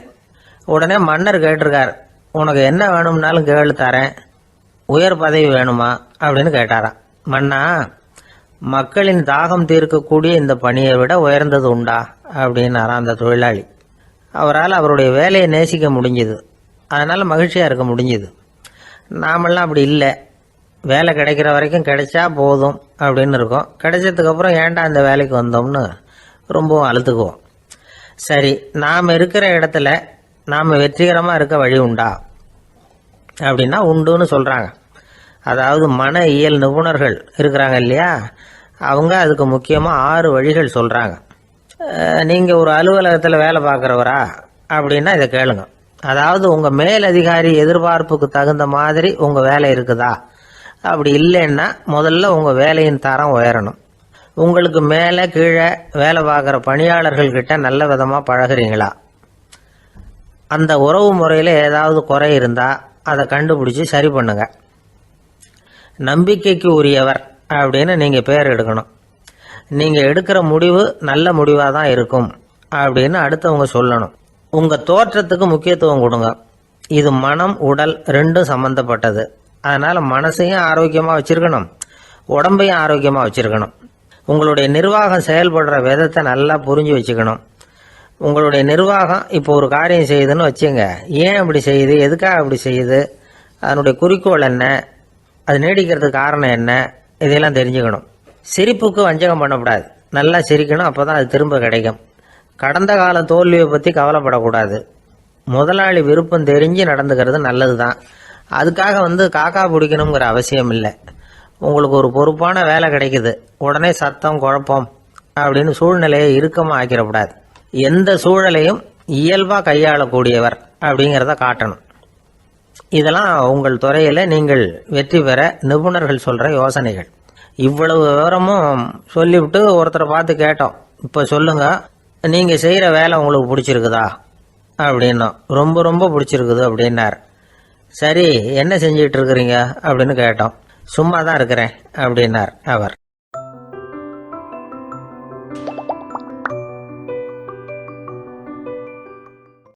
உடனே மன்னர் கேட்டிருக்கார், உனக்கு என்ன வேணும்னாலும் கேளு தரேன், உயர் பதவி வேணுமா அப்படின்னு கேட்டாராம். மன்னா, மக்களின் தாகம் தீர்க்கக்கூடிய இந்த பணியை விட உயர்ந்தது உண்டா அப்படின்னாராம் அந்த தொழிலாளி. அவரால் அவருடைய வேலையை நேசிக்க முடிஞ்சுது. அதனால் மகிழ்ச்சியாக இருக்க முடிஞ்சுது. நாமெல்லாம் அப்படி இல்லை. வேலை கிடைக்கிற வரைக்கும் கிடைச்சா போதும் அப்படின்னு இருக்கோம். கிடைச்சதுக்கப்புறம் ஏன்டா இந்த வேலைக்கு வந்தோம்னு ரொம்பவும் அழுத்துக்குவோம். சரி, நாம் இருக்கிற இடத்துல நாம் வெற்றிகரமாக இருக்க வழி உண்டா அப்படின்னா உண்டுன்னு சொல்கிறாங்க. அதாவது மன இயல் நிபுணர்கள் இருக்கிறாங்க இல்லையா, அவங்க அதுக்கு முக்கியமாக 6 வழிகள் சொல்கிறாங்க. நீங்கள் ஒரு அலுவலகத்தில் வேலை பார்க்குறவரா அப்படின்னா இதை கேளுங்க. அதாவது உங்கள் மேலதிகாரி எதிர்பார்ப்புக்கு தகுந்த மாதிரி உங்கள் வேலை இருக்குதா? அப்படி இல்லைன்னா முதல்ல உங்கள் வேலையின் தரம் உயரணும். உங்களுக்கு மேலே கீழே வேலை பார்க்குற பணியாளர்கள்கிட்ட நல்ல விதமாக பழகிறீங்களா? அந்த உறவு முறையில் ஏதாவது குறை இருந்தால் அதை கண்டுபிடிச்சி சரி பண்ணுங்க. நம்பிக்கைக்கு உரியவர் அப்படின்னு நீங்கள் பேர் எடுக்கணும். நீங்கள் எடுக்கிற முடிவு நல்ல முடிவாக தான் இருக்கும் அப்படின்னு அடுத்தவங்க சொல்லணும். உங்கள் தோற்றத்துக்கு முக்கியத்துவம் கொடுங்க. இது மனம் உடல் ரெண்டும் சம்மந்தப்பட்டது. அதனால் மனசையும் ஆரோக்கியமாக வச்சுருக்கணும், உடம்பையும் ஆரோக்கியமாக வச்சுருக்கணும். உங்களுடைய நிர்வாகம் செயல்படுற விதத்தை நல்லா புரிஞ்சு வச்சுக்கணும். உங்களுடைய நிர்வாகம் இப்போ ஒரு காரியம் செய்யுதுன்னு வச்சுங்க, ஏன் அப்படி செய்யுது, எதுக்காக அப்படி செய்யுது, அதனுடைய குறிக்கோள் என்ன, அது நீடிக்கிறதுக்கு காரணம் என்ன, இதையெல்லாம் தெரிஞ்சுக்கணும். சிரிப்புக்கு வஞ்சகம் பண்ணக்கூடாது. நல்லா சிரிக்கணும், அப்போ தான் அது திரும்ப கிடைக்கும். கடந்த கால தோல்வியை பற்றி கவலைப்படக்கூடாது. முதலாளி விருப்பம் தெரிஞ்சு நடந்துக்கிறது நல்லது தான். அதுக்காக காக்கா பிடிக்கணுங்கிற அவசியம் இல்லை. உங்களுக்கு ஒரு பொறுப்பான வேலை கிடைக்குது, உடனே சத்தம் குழப்பம் அப்படின்னு சூழ்நிலையை இறுக்கமாக ஆக்கிடக்கூடாது. எந்த சூழலையும் இயல்பாக கையாளக்கூடியவர் அப்படிங்கிறத காட்டணும். இதெல்லாம் உங்கள் துறையில் நீங்கள் வெற்றி பெற நிபுணர்கள் சொல்கிற யோசனைகள். இவ்வளவு விவரமும் சொல்லிவிட்டு ஒருத்தரை பார்த்து கேட்டோம், இப்போ சொல்லுங்க, நீங்கள் செய்கிற வேலை உங்களுக்கு பிடிச்சிருக்குதா அப்படின்னோம். ரொம்ப ரொம்ப பிடிச்சிருக்குது அப்படின்னார். சரி, என்ன செஞ்சிட்டு இருக்கிறீங்க அப்படின்னு கேட்டோம். சும்மா தான் இருக்கிறேன் அப்படின்னார் அவர்.